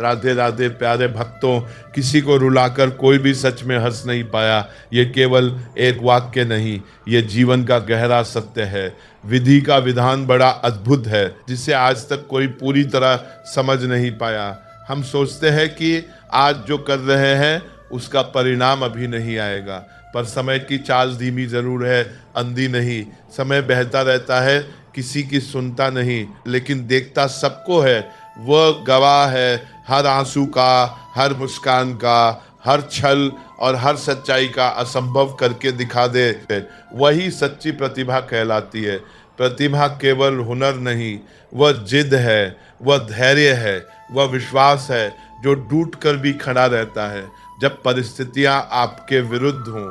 राधे राधे प्यारे भक्तों, किसी को रुलाकर कोई भी सच में हंस नहीं पाया। ये केवल एक वाक्य नहीं, ये जीवन का गहरा सत्य है। विधि का विधान बड़ा अद्भुत है, जिसे आज तक कोई पूरी तरह समझ नहीं पाया। हम सोचते हैं कि आज जो कर रहे हैं उसका परिणाम अभी नहीं आएगा, पर समय की चाल धीमी जरूर है, अंधी नहीं। समय बहता रहता है, किसी की सुनता नहीं, लेकिन देखता सबको है। वह गवाह है हर आंसू का, हर मुस्कान का, हर छल और हर सच्चाई का असंभव करके दिखा दे। वही सच्ची प्रतिभा कहलाती है। प्रतिभा केवल हुनर नहीं, वह जिद है, वह धैर्य है, वह विश्वास है जो टूट कर भी खड़ा रहता है जब परिस्थितियां आपके विरुद्ध हों,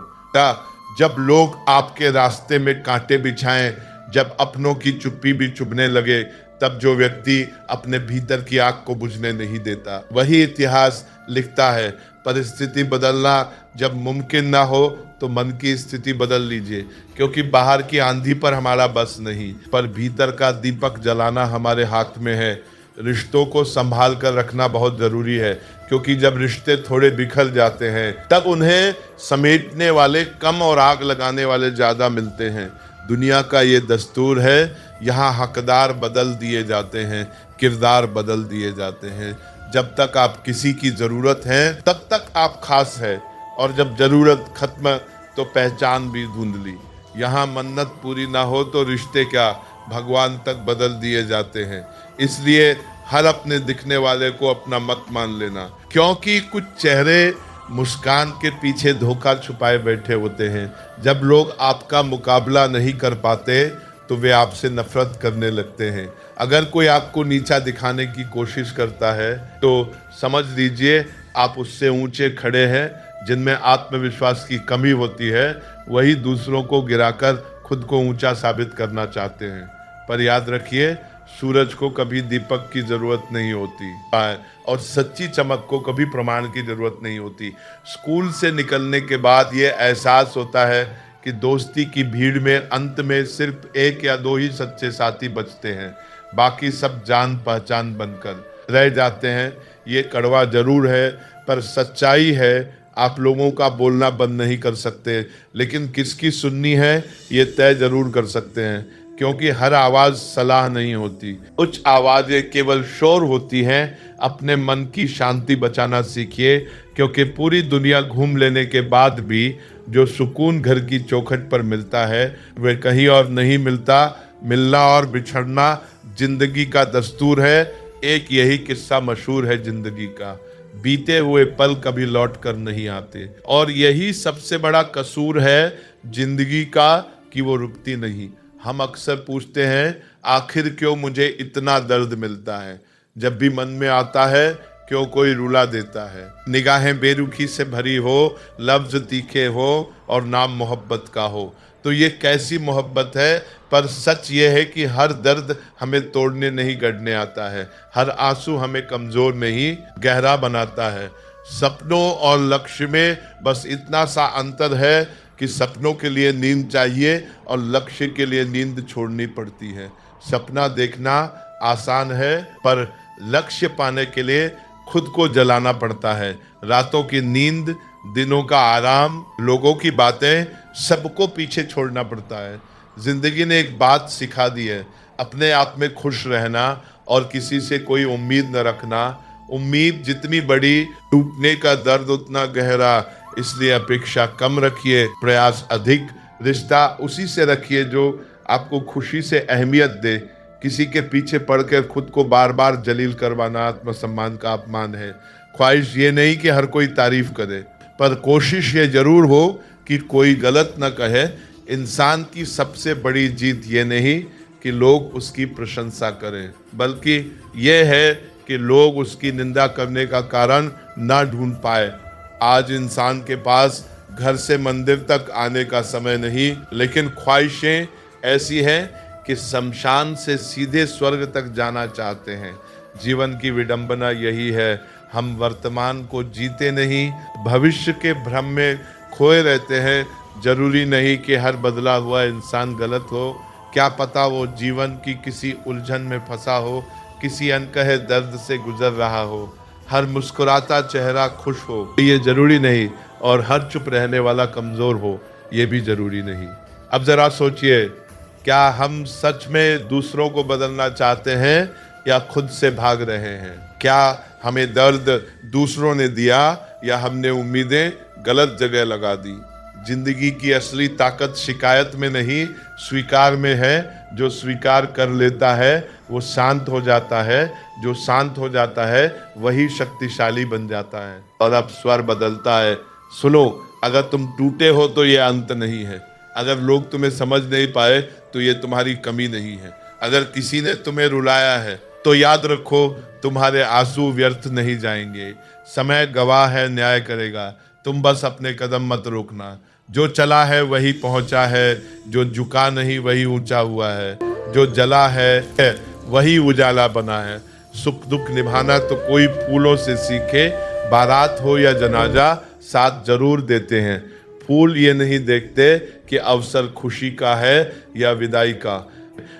जब लोग आपके रास्ते में कांटे बिछाएं, जब अपनों की चुप्पी भी चुभने लगे, तब जो व्यक्ति अपने भीतर की आग को बुझने नहीं देता वही इतिहास लिखता है। परिस्थिति बदलना जब मुमकिन ना हो तो मन की स्थिति बदल लीजिए, क्योंकि बाहर की आंधी पर हमारा बस नहीं, पर भीतर का दीपक जलाना हमारे हाथ में है। रिश्तों को संभाल कर रखना बहुत जरूरी है, क्योंकि जब रिश्ते थोड़े बिखर जाते हैं तब उन्हें समेटने वाले कम और आग लगाने वाले ज्यादा मिलते हैं। दुनिया का ये दस्तूर है, यहाँ हकदार बदल दिए जाते हैं, किरदार बदल दिए जाते हैं। जब तक आप किसी की जरूरत है तब तक आप खास है, और जब जरूरत खत्म तो पहचान भी धुंधली। यहाँ मन्नत पूरी ना हो तो रिश्ते क्या भगवान तक बदल दिए जाते हैं। इसलिए हर अपने दिखने वाले को अपना मत मान लेना, क्योंकि कुछ चेहरे मुस्कान के पीछे धोखा छुपाए बैठे होते हैं। जब लोग आपका मुकाबला नहीं कर पाते तो वे आपसे नफरत करने लगते हैं। अगर कोई आपको नीचा दिखाने की कोशिश करता है तो समझ लीजिए आप उससे ऊंचे खड़े हैं। जिनमें आत्मविश्वास की कमी होती है वही दूसरों को गिराकर खुद को ऊंचा साबित करना चाहते हैं। पर याद रखिए, सूरज को कभी दीपक की जरूरत नहीं होती और सच्ची चमक को कभी प्रमाण की जरूरत नहीं होती। स्कूल से निकलने के बाद ये एहसास होता है कि दोस्ती की भीड़ में अंत में सिर्फ एक या दो ही सच्चे साथी बचते हैं, बाकी सब जान पहचान बनकर रह जाते हैं। ये कड़वा जरूर है, पर सच्चाई है। आप लोगों का बोलना बंद नहीं कर सकते, लेकिन किसकी सुननी है ये तय जरूर कर सकते हैं, क्योंकि हर आवाज सलाह नहीं होती। उच्च आवाजें केवल शोर होती हैं। अपने मन की शांति बचाना सीखिए, क्योंकि पूरी दुनिया घूम लेने के बाद भी जो सुकून घर की चौखट पर मिलता है वह कहीं और नहीं मिलता। मिलना और बिछड़ना जिंदगी का दस्तूर है। एक यही किस्सा मशहूर है जिंदगी का, बीते हुए पल कभी लौट कर नहीं आते, और यही सबसे बड़ा कसूर है जिंदगी का कि वो रुकती नहीं। हम अक्सर पूछते हैं आखिर क्यों मुझे इतना दर्द मिलता है। जब भी मन में आता है क्यों कोई रुला देता है। निगाहें बेरुखी से भरी हो, लफ्ज तीखे हो और नाम मोहब्बत का हो, तो ये कैसी मोहब्बत है। पर सच ये है कि हर दर्द हमें तोड़ने नहीं गढ़ने आता है, हर आंसू हमें कमजोर नहीं गहरा बनाता है। सपनों और लक्ष्य में बस इतना सा अंतर है कि सपनों के लिए नींद चाहिए और लक्ष्य के लिए नींद छोड़नी पड़ती है। सपना देखना आसान है, पर लक्ष्य पाने के लिए खुद को जलाना पड़ता है। रातों की नींद, दिनों का आराम, लोगों की बातें, सबको पीछे छोड़ना पड़ता है। जिंदगी ने एक बात सिखा दी है, अपने आप में खुश रहना और किसी से कोई उम्मीद न रखना। उम्मीद जितनी बड़ी, टूटने का दर्द उतना गहरा। इसलिए अपेक्षा कम रखिए, प्रयास अधिक। रिश्ता उसी से रखिए जो आपको खुशी से अहमियत दे। किसी के पीछे पड़कर खुद को बार बार जलील करवाना आत्मसम्मान का अपमान है। ख्वाहिश ये नहीं कि हर कोई तारीफ करे, पर कोशिश ये जरूर हो कि कोई गलत न कहे। इंसान की सबसे बड़ी जीत ये नहीं कि लोग उसकी प्रशंसा करें, बल्कि ये है कि लोग उसकी निंदा करने का कारण ना ढूंढ पाए। आज इंसान के पास घर से मंदिर तक आने का समय नहीं, लेकिन ख्वाहिशें ऐसी हैं कि शमशान से सीधे स्वर्ग तक जाना चाहते हैं। जीवन की विडंबना यही है, हम वर्तमान को जीते नहीं, भविष्य के भ्रम में खोए रहते हैं। जरूरी नहीं कि हर बदला हुआ इंसान गलत हो, क्या पता वो जीवन की किसी उलझन में फंसा हो, किसी अनकहे दर्द से गुजर रहा हो। हर मुस्कुराता चेहरा खुश हो, ये जरूरी नहीं। और हर चुप रहने वाला कमजोर हो, ये भी जरूरी नहीं। अब जरा सोचिए, क्या हम सच में दूसरों को बदलना चाहते हैं या खुद से भाग रहे हैं? क्या हमें दर्द दूसरों ने दिया या हमने उम्मीदें गलत जगह लगा दी? जिंदगी की असली ताकत शिकायत में नहीं, स्वीकार में है। जो स्वीकार कर लेता है वो शांत हो जाता है, जो शांत हो जाता है वही शक्तिशाली बन जाता है। और अब स्वर बदलता है। सुनो, अगर तुम टूटे हो तो ये अंत नहीं है। अगर लोग तुम्हें समझ नहीं पाए तो ये तुम्हारी कमी नहीं है। अगर किसी ने तुम्हें रुलाया है तो याद रखो, तुम्हारे आंसू व्यर्थ नहीं जाएंगे। समय गवाह है, न्याय करेगा। तुम बस अपने कदम मत रोकना। जो चला है वही पहुंचा है, जो झुका नहीं वही ऊंचा हुआ है। जो जला है वही उजाला बना है। सुख दुख निभाना तो कोई फूलों से सीखे, बारात हो या जनाजा साथ जरूर देते हैं। फूल ये नहीं देखते कि अवसर खुशी का है या विदाई का,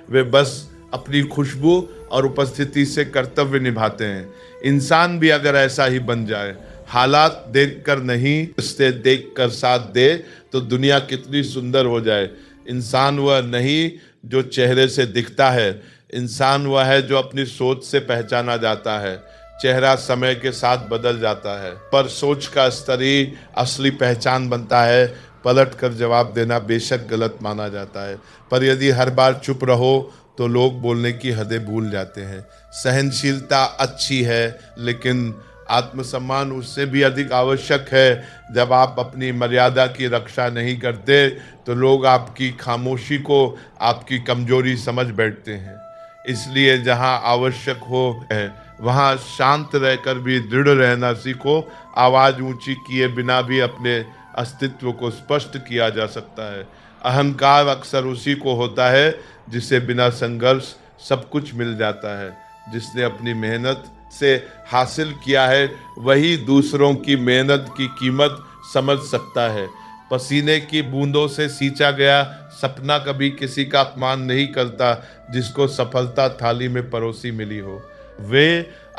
वे बस अपनी खुशबू और उपस्थिति से कर्तव्य निभाते हैं। इंसान भी अगर ऐसा ही बन जाए, हालात देखकर नहीं, रिश्ते देखकर साथ दे, तो दुनिया कितनी सुंदर हो जाए। इंसान वह नहीं जो चेहरे से दिखता है, इंसान वह है जो अपनी सोच से पहचाना जाता है। चेहरा समय के साथ बदल जाता है, पर सोच का स्तर ही असली पहचान बनता है। पलट कर जवाब देना बेशक गलत माना जाता है, पर यदि हर बार चुप रहो तो लोग बोलने की हदें भूल जाते हैं। सहनशीलता अच्छी है, लेकिन आत्मसम्मान उससे भी अधिक आवश्यक है। जब आप अपनी मर्यादा की रक्षा नहीं करते तो लोग आपकी खामोशी को आपकी कमजोरी समझ बैठते हैं। इसलिए जहां आवश्यक हो है वहां शांत रहकर भी दृढ़ रहना सीखो। आवाज ऊंची किए बिना भी अपने अस्तित्व को स्पष्ट किया जा सकता है। अहंकार अक्सर उसी को होता है जिसे बिना संघर्ष सब कुछ मिल जाता है। जिसने अपनी मेहनत से हासिल किया है वही दूसरों की मेहनत की कीमत समझ सकता है। पसीने की बूंदों से सींचा गया सपना कभी किसी का अपमान नहीं करता जिसको सफलता थाली में परोसी मिली हो। वे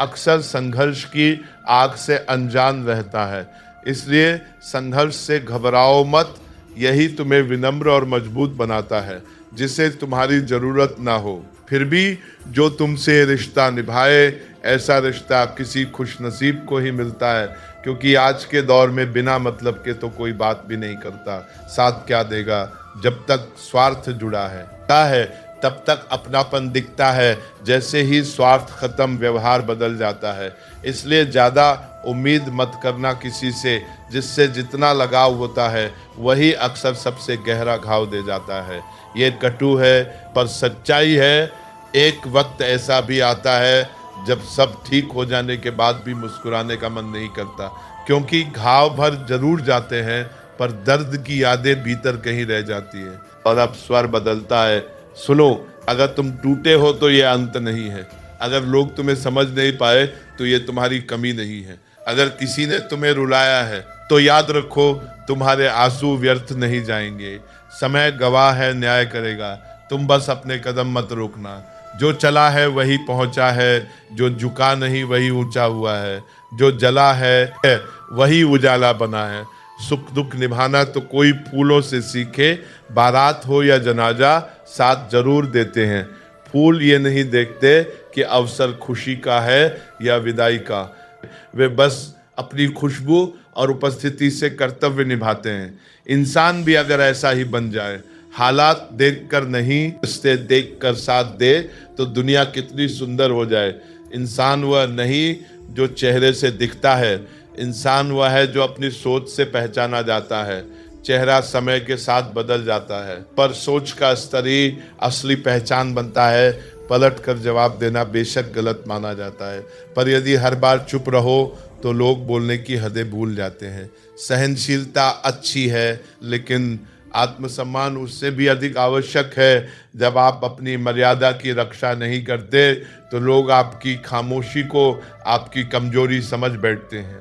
अक्सर संघर्ष की आग से अनजान रहता है। इसलिए संघर्ष से घबराओ मत, यही तुम्हें विनम्र और मजबूत बनाता है। जिसे तुम्हारी जरूरत ना हो फिर भी जो तुमसे रिश्ता निभाए, ऐसा रिश्ता किसी खुशनसीब को ही मिलता है। क्योंकि आज के दौर में बिना मतलब के तो कोई बात भी नहीं करता। साथ क्या देगा जब तक स्वार्थ जुड़ा है तब तक अपनापन दिखता है। जैसे ही स्वार्थ खत्म व्यवहार बदल जाता है। इसलिए ज़्यादा उम्मीद मत करना किसी से। जिससे जितना लगाव होता है वही अक्सर सबसे गहरा घाव दे जाता है। ये कटु है पर सच्चाई है। एक वक्त ऐसा भी आता है जब सब ठीक हो जाने के बाद भी मुस्कुराने का मन नहीं करता, क्योंकि घाव भर जरूर जाते हैं पर दर्द की यादें भीतर कहीं रह जाती है। और अब स्वर बदलता है। सुनो, अगर तुम टूटे हो तो ये अंत नहीं है। अगर लोग तुम्हें समझ नहीं पाए तो ये तुम्हारी कमी नहीं है। अगर किसी ने तुम्हें रुलाया है तो याद रखो, तुम्हारे आंसू व्यर्थ नहीं जाएंगे। समय गवाह है, न्याय करेगा। तुम बस अपने कदम मत रोकना। जो चला है वही पहुंचा है, जो झुका नहीं वही ऊंचा हुआ है। जो जला है वही उजाला बना है। सुख दुख निभाना तो कोई फूलों से सीखे, बारात हो या जनाजा साथ जरूर देते हैं। फूल ये नहीं देखते कि अवसर खुशी का है या विदाई का, वे बस अपनी खुशबू और उपस्थिति से कर्तव्य निभाते हैं। इंसान भी अगर ऐसा ही बन जाए, हालात देखकर नहीं, रिश्ते देखकर साथ दे, तो दुनिया कितनी सुंदर हो जाए। इंसान वह नहीं जो चेहरे से दिखता है, इंसान वह है जो अपनी सोच से पहचाना जाता है। चेहरा समय के साथ बदल जाता है, पर सोच का स्तर ही असली पहचान बनता है। पलट कर जवाब देना बेशक गलत माना जाता है, पर यदि हर बार चुप रहो तो लोग बोलने की हदें भूल जाते हैं। सहनशीलता अच्छी है, लेकिन आत्मसम्मान उससे भी अधिक आवश्यक है। जब आप अपनी मर्यादा की रक्षा नहीं करते तो लोग आपकी खामोशी को आपकी कमजोरी समझ बैठते हैं।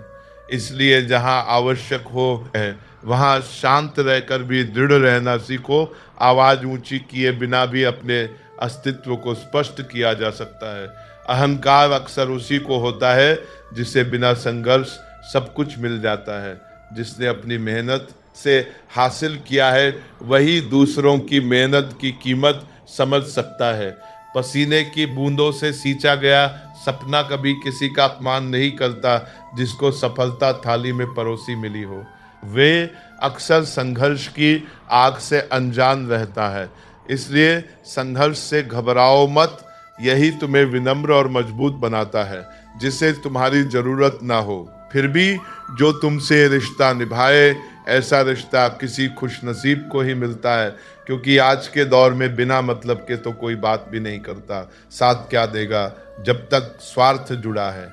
इसलिए जहां आवश्यक हो है वहां शांत रहकर भी दृढ़ रहना सीखो। आवाज ऊंची किए बिना भी अपने अस्तित्व को स्पष्ट किया जा सकता है। अहंकार अक्सर उसी को होता है जिसे बिना संघर्ष सब कुछ मिल जाता है। जिसने अपनी मेहनत से हासिल किया है वही दूसरों की मेहनत की कीमत समझ सकता है। पसीने की बूंदों से सींचा गया सपना कभी किसी का अपमान नहीं करता जिसको सफलता थाली में परोसी मिली हो। वे अक्सर संघर्ष की आग से अनजान रहता है। इसलिए संघर्ष से घबराओ मत, यही तुम्हें विनम्र और मजबूत बनाता है। जिसे तुम्हारी जरूरत ना हो फिर भी जो तुमसे रिश्ता निभाए, ऐसा रिश्ता किसी खुशनसीब को ही मिलता है। क्योंकि आज के दौर में बिना मतलब के तो कोई बात भी नहीं करता। साथ क्या देगा जब तक स्वार्थ जुड़ा है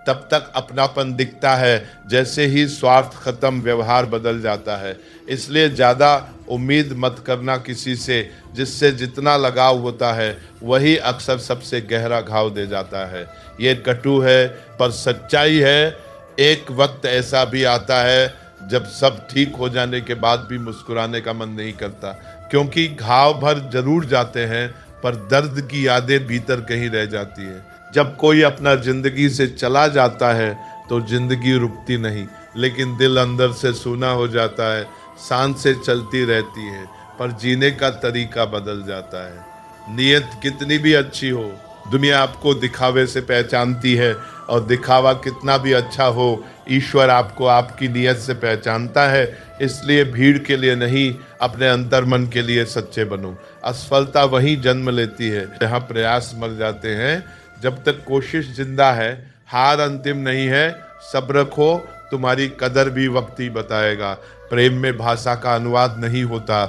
तब तक अपनापन दिखता है। जैसे ही स्वार्थ खत्म व्यवहार बदल जाता है। इसलिए ज़्यादा उम्मीद मत करना किसी से। जिससे जितना लगाव होता है वही अक्सर सबसे गहरा घाव दे जाता है। ये कटु है पर सच्चाई है। एक वक्त ऐसा भी आता है जब सब ठीक हो जाने के बाद भी मुस्कुराने का मन नहीं करता। क्योंकि घाव भर जरूर जाते हैं पर दर्द की यादें भीतर कहीं रह जाती है। जब कोई अपना जिंदगी से चला जाता है तो जिंदगी रुकती नहीं, लेकिन दिल अंदर से सूना हो जाता है। सांस से चलती रहती है पर जीने का तरीका बदल जाता है। नीयत कितनी भी अच्छी हो, दुनिया आपको दिखावे से पहचानती है। और दिखावा कितना भी अच्छा हो, ईश्वर आपको आपकी नीयत से पहचानता है। इसलिए भीड़ के लिए नहीं, अपने अंतर्मन के लिए सच्चे बनो। असफलता वहीं जन्म लेती है जहाँ प्रयास मर जाते हैं। जब तक कोशिश जिंदा है, हार अंतिम नहीं है। सब्र रखो, तुम्हारी कदर भी वक्त ही बताएगा। प्रेम में भाषा का अनुवाद नहीं होता,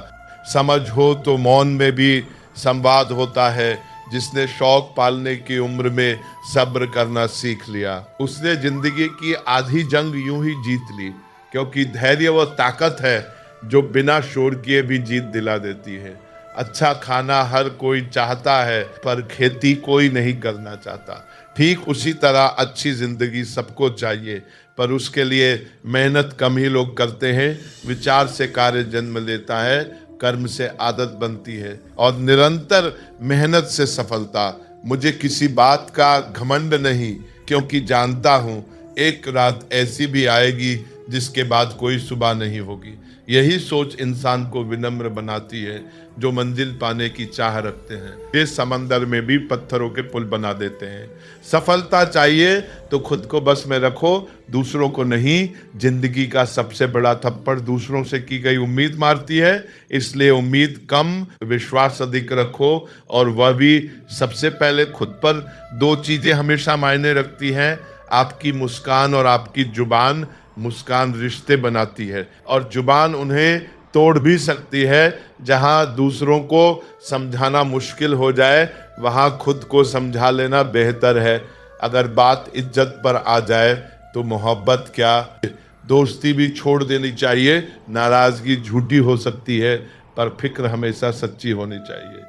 समझ हो तो मौन में भी संवाद होता है। जिसने शौक पालने की उम्र में सब्र करना सीख लिया, उसने जिंदगी की आधी जंग यूं ही जीत ली। क्योंकि धैर्य वो ताकत है जो बिना शोर किए भी जीत दिला देती है। अच्छा खाना हर कोई चाहता है पर खेती कोई नहीं करना चाहता। ठीक उसी तरह अच्छी जिंदगी सबको चाहिए पर उसके लिए मेहनत कम ही लोग करते हैं। विचार से कार्य जन्म लेता है, कर्म से आदत बनती है और निरंतर मेहनत से सफलता। मुझे किसी बात का घमंड नहीं, क्योंकि जानता हूँ एक रात ऐसी भी आएगी जिसके बाद कोई सुबह नहीं होगी। यही सोच इंसान को विनम्र बनाती है जो मंजिल पाने की चाह रखते हैं। ये समंदर में भी पत्थरों के पुल बना देते हैं। सफलता चाहिए तो खुद को बस में रखो, दूसरों को नहीं। जिंदगी का सबसे बड़ा थप्पड़ दूसरों से की गई उम्मीद मारती है। इसलिए उम्मीद कम, विश्वास अधिक रखो और वह भी सबसे पहले खुद पर। दो चीजें हमेशा मायने रखती हैं, आपकी मुस्कान और आपकी जुबान। मुस्कान रिश्ते बनाती है और जुबान उन्हें तोड़ भी सकती है। जहां दूसरों को समझाना मुश्किल हो जाए वहां खुद को समझा लेना बेहतर है। अगर बात इज्जत पर आ जाए तो मोहब्बत क्या, दोस्ती भी छोड़ देनी चाहिए। नाराजगी झूठी हो सकती है पर फिक्र हमेशा सच्ची होनी चाहिए।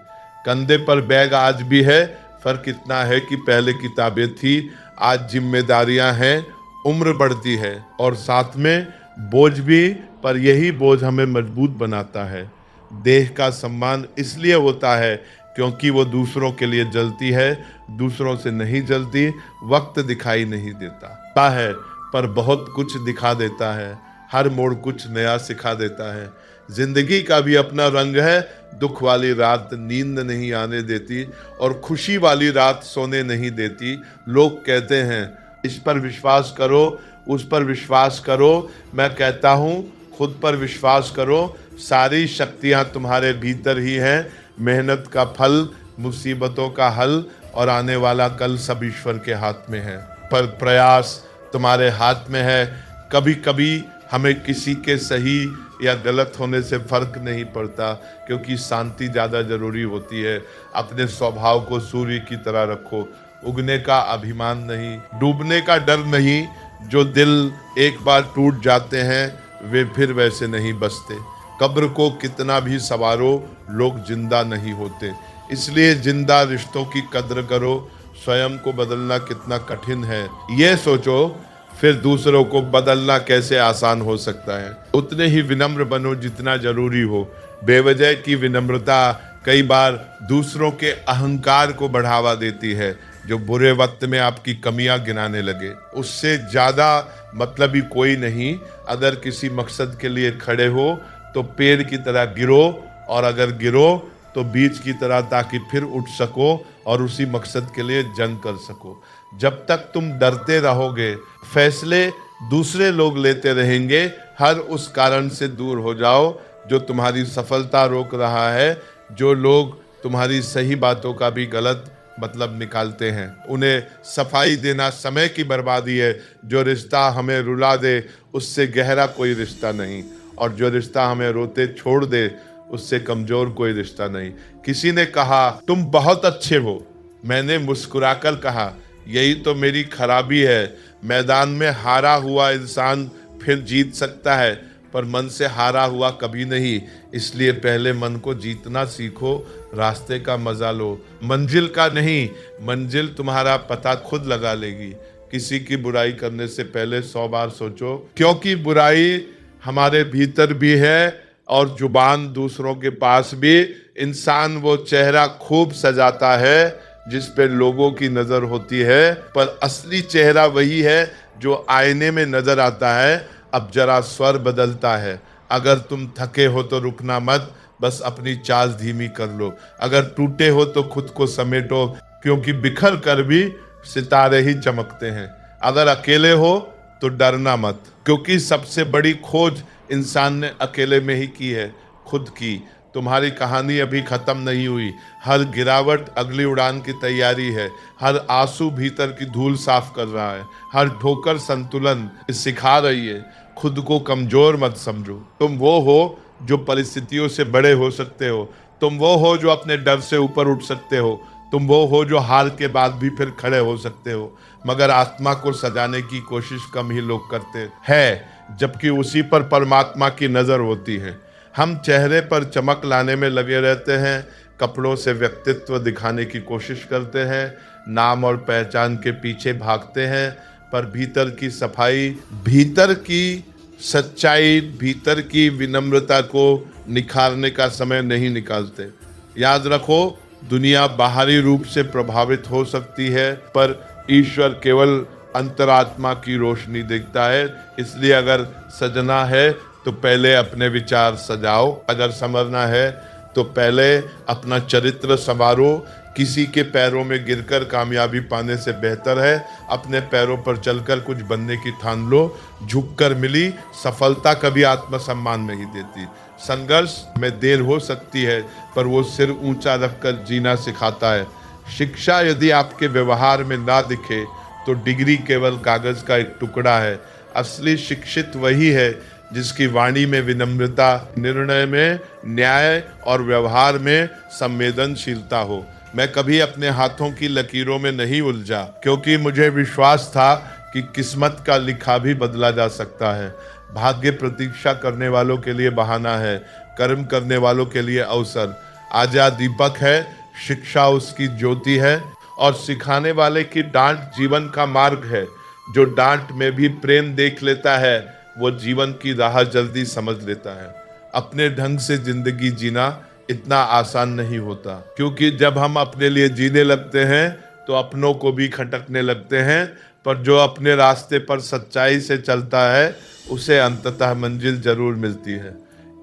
कंधे पर बैग आज भी है, फर्क इतना है कि पहले किताबें थी, आज जिम्मेदारियां हैं। उम्र बढ़ती है और साथ में बोझ भी, पर यही बोझ हमें मजबूत बनाता है। देह का सम्मान इसलिए होता है क्योंकि वो दूसरों के लिए जलती है, दूसरों से नहीं जलती। वक्त दिखाई नहीं देता है पर बहुत कुछ दिखा देता है। हर मोड़ कुछ नया सिखा देता है। जिंदगी का भी अपना रंग है। दुख वाली रात नींद नहीं आने देती और खुशी वाली रात सोने नहीं देती। लोग कहते हैं इस पर विश्वास करो, उस पर विश्वास करो। मैं कहता हूँ खुद पर विश्वास करो। सारी शक्तियाँ तुम्हारे भीतर ही हैं। मेहनत का फल, मुसीबतों का हल और आने वाला कल सब ईश्वर के हाथ में है। पर प्रयास तुम्हारे हाथ में है। कभी कभी हमें किसी के सही या गलत होने से फर्क नहीं पड़ता, क्योंकि शांति ज़्यादा जरूरी होती है। अपने स्वभाव को सूर्य की तरह रखो, उगने का अभिमान नहीं, डूबने का डर नहीं। जो दिल एक बार टूट जाते हैं वे फिर वैसे नहीं बसते। कब्र को कितना भी संवारो, लोग जिंदा नहीं होते। इसलिए जिंदा रिश्तों की कद्र करो। स्वयं को बदलना कितना कठिन है ये सोचो, फिर दूसरों को बदलना कैसे आसान हो सकता है। उतने ही विनम्र बनो जितना जरूरी हो। बेवजह की विनम्रता कई बार दूसरों के अहंकार को बढ़ावा देती है। जो बुरे वक्त में आपकी कमियां गिनाने लगे। उससे ज़्यादा मतलबी कोई नहीं। अगर किसी मकसद के लिए खड़े हो तो पेड़ की तरह गिरो, और अगर गिरो तो बीज की तरह, ताकि फिर उठ सको और उसी मकसद के लिए जंग कर सको। जब तक तुम डरते रहोगे, फैसले दूसरे लोग लेते रहेंगे, हर उस कारण से दूर हो जाओ जो तुम्हारी सफलता रोक रहा है। जो लोग तुम्हारी सही बातों का भी गलत मतलब निकालते हैं, उन्हें सफाई देना समय की बर्बादी है। जो रिश्ता हमें रुला दे उससे गहरा कोई रिश्ता नहीं, और जो रिश्ता हमें रोते छोड़ दे उससे कमजोर कोई रिश्ता नहीं। किसी ने कहा तुम बहुत अच्छे हो, मैंने मुस्कुराकर कहा यही तो मेरी खराबी है। मैदान में हारा हुआ इंसान फिर जीत सकता है, पर मन से हारा हुआ कभी नहीं। इसलिए पहले मन को जीतना सीखो, रास्ते का मजा लो, मंजिल का नहीं। मंजिल तुम्हारा पता खुद लगा लेगी। किसी की बुराई करने से पहले 100 बार सोचो, क्योंकि बुराई हमारे भीतर भी है और जुबान दूसरों के पास भी। इंसान वो चेहरा खूब सजाता है जिस पे लोगों की नजर होती है, पर असली चेहरा वही है जो आईने में नजर आता है। अब जरा स्वर बदलता है। अगर तुम थके हो तो रुकना मत, बस अपनी चाल धीमी कर लो। अगर टूटे हो तो खुद को समेटो, क्योंकि बिखर कर भी सितारे ही चमकते हैं। अगर अकेले हो तो डरना मत, क्योंकि सबसे बड़ी खोज इंसान ने अकेले में ही की है, खुद की। तुम्हारी कहानी अभी खत्म नहीं हुई। हर गिरावट अगली उड़ान की तैयारी है। हर आंसू भीतर की धूल साफ कर रहा है। हर ठोकर संतुलन सिखा रही है। खुद को कमजोर मत समझो। तुम वो हो जो परिस्थितियों से बड़े हो सकते हो। तुम वो हो जो अपने डर से ऊपर उठ सकते हो। तुम वो हो जो हार के बाद भी फिर खड़े हो सकते हो। मगर आत्मा को सजाने की कोशिश कम ही लोग करते हैं, जबकि उसी पर परमात्मा की नजर होती है। हम चेहरे पर चमक लाने में लगे रहते हैं, कपड़ों से व्यक्तित्व दिखाने की कोशिश करते हैं, नाम और पहचान के पीछे भागते हैं, पर भीतर की सफाई, भीतर की सच्चाई, भीतर की विनम्रता को निखारने का समय नहीं निकालते। याद रखो, दुनिया बाहरी रूप से प्रभावित हो सकती है, पर ईश्वर केवल अंतरात्मा की रोशनी देखता है। इसलिए अगर सजना है तो पहले अपने विचार सजाओ, अगर संवरना है तो पहले अपना चरित्र संवारो। किसी के पैरों में गिरकर कामयाबी पाने से बेहतर है अपने पैरों पर चलकर कुछ बनने की ठान लो। झुककर मिली सफलता कभी आत्मसम्मान नहीं देती। संघर्ष में देर हो सकती है, पर वो सिर ऊंचा रखकर जीना सिखाता है। शिक्षा यदि आपके व्यवहार में ना दिखे तो डिग्री केवल कागज का एक टुकड़ा है। असली शिक्षित वही है जिसकी वाणी में विनम्रता, निर्णय में न्याय और व्यवहार में संवेदनशीलता हो। मैं कभी अपने हाथों की लकीरों में नहीं उलझा, क्योंकि मुझे विश्वास था कि किस्मत का लिखा भी बदला जा सकता है। भाग्य प्रतीक्षा करने वालों के लिए बहाना है, कर्म करने वालों के लिए अवसर। आजा दीपक है, शिक्षा उसकी ज्योति है, और सिखाने वाले की डांट जीवन का मार्ग है। जो डांट में भी प्रेम देख लेता है वो जीवन की राह जल्दी समझ लेता है। अपने ढंग से जिंदगी जीना इतना आसान नहीं होता, क्योंकि जब हम अपने लिए जीने लगते हैं तो अपनों को भी खटकने लगते हैं। पर जो अपने रास्ते पर सच्चाई से चलता है उसे अंततः मंजिल जरूर मिलती है।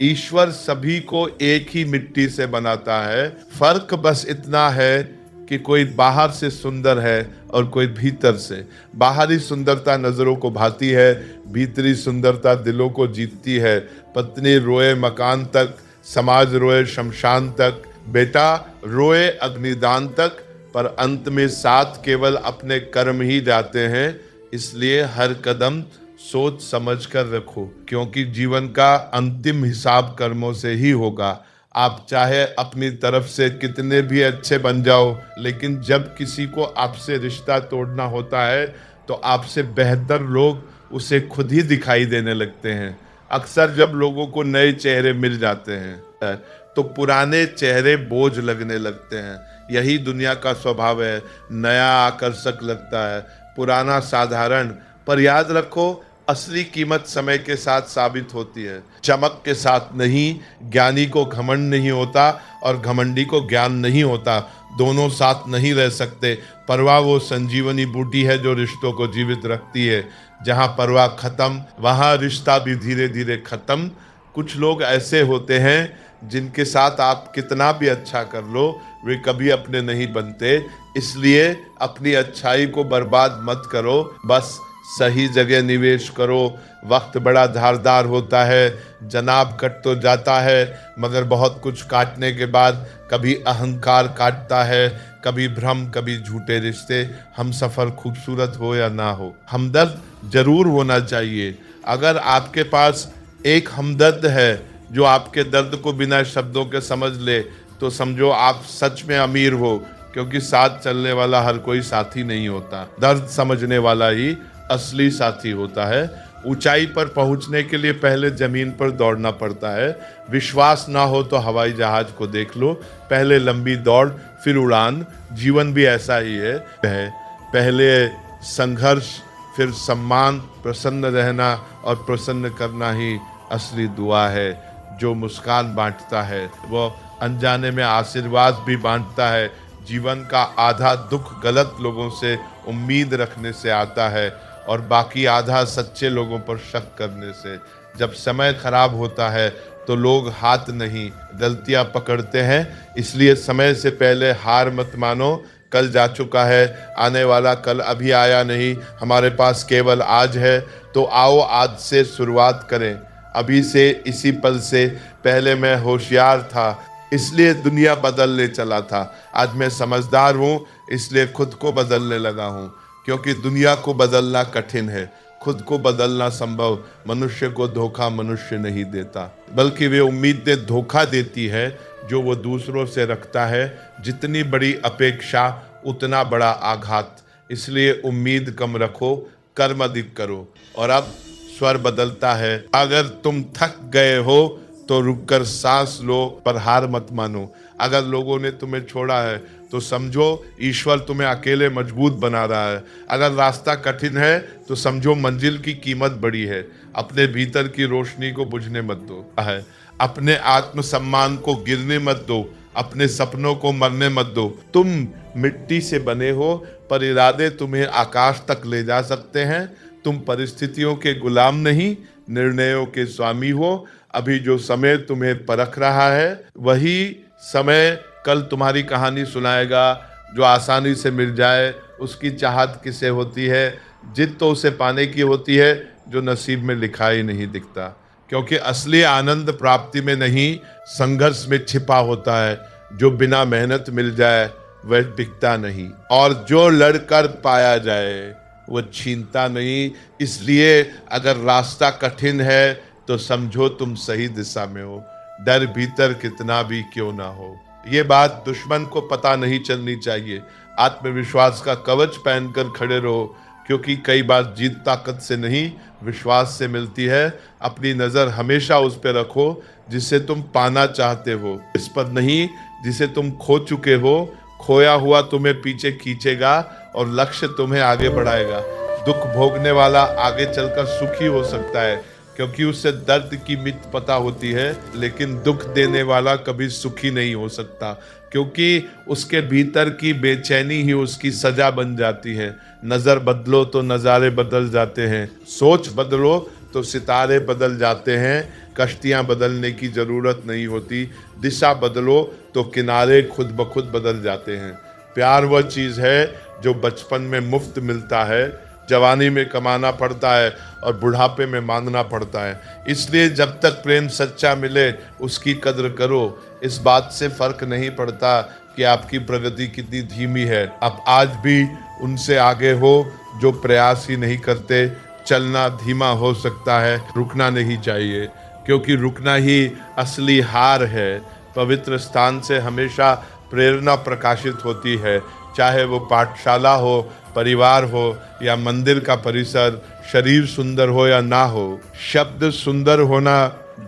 ईश्वर सभी को एक ही मिट्टी से बनाता है। फर्क बस इतना है कि कोई बाहर से सुंदर है और कोई भीतर से। बाहरी सुंदरता नजरों को भाती है, भीतरी सुंदरता दिलों को जीतती है। पत्नी रोए मकान तक, समाज रोए शमशान तक, बेटा रोए अग्निदान तक, पर अंत में साथ केवल अपने कर्म ही जाते हैं। इसलिए हर कदम सोच समझ कर रखो, क्योंकि जीवन का अंतिम हिसाब कर्मों से ही होगा। आप चाहे अपनी तरफ से कितने भी अच्छे बन जाओ, लेकिन जब किसी को आपसे रिश्ता तोड़ना होता है तो आपसे बेहतर लोग उसे खुद ही दिखाई देने लगते हैं। अक्सर जब लोगों को नए चेहरे मिल जाते हैं तो पुराने चेहरे बोझ लगने लगते हैं। यही दुनिया का स्वभाव है। नया आकर्षक लगता है, पुराना साधारण। पर याद रखो, असली कीमत समय के साथ साबित होती है, चमक के साथ नहीं। ज्ञानी को घमंड नहीं होता और घमंडी को ज्ञान नहीं होता। दोनों साथ नहीं रह सकते। परवाह वो संजीवनी बूटी है जो रिश्तों को जीवित रखती है। जहाँ परवाह खत्म, वहाँ रिश्ता भी धीरे धीरे खत्म। कुछ लोग ऐसे होते हैं जिनके साथ आप कितना भी अच्छा कर लो, वे कभी अपने नहीं बनते। इसलिए अपनी अच्छाई को बर्बाद मत करो, बस सही जगह निवेश करो। वक्त बड़ा धारदार होता है, जनाब कट तो जाता है, मगर बहुत कुछ काटने के बाद कभी अहंकार काटता है, कभी भ्रम, कभी झूठे रिश्ते। हम सफ़र खूबसूरत हो या ना हो, हमदर्द जरूर होना चाहिए। अगर आपके पास एक हमदर्द है जो आपके दर्द को बिना शब्दों के समझ ले, तो समझो आप सच में अमीर हो, क्योंकि साथ चलने वाला हर कोई साथी नहीं होता। दर्द समझने वाला ही असली साथी होता है। ऊंचाई पर पहुंचने के लिए पहले जमीन पर दौड़ना पड़ता है। विश्वास ना हो तो हवाई जहाज को देख लो, पहले लंबी दौड़ फिर उड़ान। जीवन भी ऐसा ही है, पहले संघर्ष फिर सम्मान। प्रसन्न रहना और प्रसन्न करना ही असली दुआ है। जो मुस्कान बांटता है वो अनजाने में आशीर्वाद भी बांटता है। जीवन का आधा दुख गलत लोगों से उम्मीद रखने से आता है, और बाकी आधा सच्चे लोगों पर शक करने से। जब समय खराब होता है तो लोग हाथ नहीं, गलतियां पकड़ते हैं। इसलिए समय से पहले हार मत मानो। कल जा चुका है, आने वाला कल अभी आया नहीं। हमारे पास केवल आज है, तो आओ आज से शुरुआत करें। अभी से, इसी पल से। पहले मैं होशियार था, इसलिए दुनिया बदलने चला था। आज मैं समझदार हूँ, इसलिए खुद को बदलने लगा हूँ। क्योंकि दुनिया को बदलना कठिन है, खुद को बदलना संभव। मनुष्य को धोखा मनुष्य नहीं देता, बल्कि वे उम्मीदें धोखा देती है जो वो दूसरों से रखता है। जितनी बड़ी अपेक्षा उतना बड़ा आघात। इसलिए उम्मीद कम रखो, कर्म अधिक करो। और अब स्वर बदलता है। अगर तुम थक गए हो तो रुककर सांस लो, पर हार मत मानो। अगर लोगों ने तुम्हें छोड़ा है तो समझो ईश्वर तुम्हें अकेले मजबूत बना रहा है। अगर रास्ता कठिन है तो समझो मंजिल की कीमत बड़ी है। अपने भीतर की रोशनी को बुझने मत दो है, अपने आत्मसम्मान को गिरने मत दो, अपने सपनों को मरने मत दो। तुम मिट्टी से बने हो, पर इरादे तुम्हें आकाश तक ले जा सकते हैं। तुम परिस्थितियों के गुलाम नहीं, निर्णयों के स्वामी हो। अभी जो समय तुम्हें परख रहा है, वही समय कल तुम्हारी कहानी सुनाएगा। जो आसानी से मिल जाए उसकी चाहत किसे होती है? जिद तो उसे पाने की होती है जो नसीब में लिखा ही नहीं दिखता। क्योंकि असली आनंद प्राप्ति में नहीं, संघर्ष में छिपा होता है। जो बिना मेहनत मिल जाए वह टिकता नहीं, और जो लड़कर पाया जाए वो छीनता नहीं। इसलिए अगर रास्ता कठिन है तो समझो तुम सही दिशा में हो, डर भीतर कितना भी क्यों ना हो। ये बात दुश्मन को पता नहीं चलनी चाहिए। आत्मविश्वास का कवच पहनकर खड़े रहो, क्योंकि कई बार जीत ताकत से नहीं, विश्वास से मिलती है। अपनी नज़र हमेशा उस पर रखो जिसे तुम पाना चाहते हो, इस पर नहीं जिसे तुम खो चुके हो। खोया हुआ तुम्हें पीछे खींचेगा और लक्ष्य तुम्हें आगे बढ़ाएगा। दुख भोगने वाला आगे चलकर सुखी हो सकता है, क्योंकि उसे दर्द की मित पता होती है। लेकिन दुख देने वाला कभी सुखी नहीं हो सकता, क्योंकि उसके भीतर की बेचैनी ही उसकी सजा बन जाती है। नज़र बदलो तो नज़ारे बदल जाते हैं, सोच बदलो तो सितारे बदल जाते हैं। कश्तियाँ बदलने की ज़रूरत नहीं होती, दिशा बदलो तो किनारे खुद ब खुद बदल जाते हैं। प्यार वह चीज़ है जो बचपन में मुफ्त मिलता है, जवानी में कमाना पड़ता है और बुढ़ापे में मांगना पड़ता है। इसलिए जब तक प्रेम सच्चा मिले उसकी कद्र करो। इस बात से फर्क नहीं पड़ता कि आपकी प्रगति कितनी धीमी है। अब आज भी उनसे आगे हो जो प्रयास ही नहीं करते। चलना धीमा हो सकता है, रुकना नहीं चाहिए, क्योंकि रुकना ही असली हार है। पवित्र स्थान से हमेशा प्रेरणा प्रकाशित होती है, चाहे वो पाठशाला हो, परिवार हो या मंदिर का परिसर। शरीर सुंदर हो या ना हो, शब्द सुंदर होना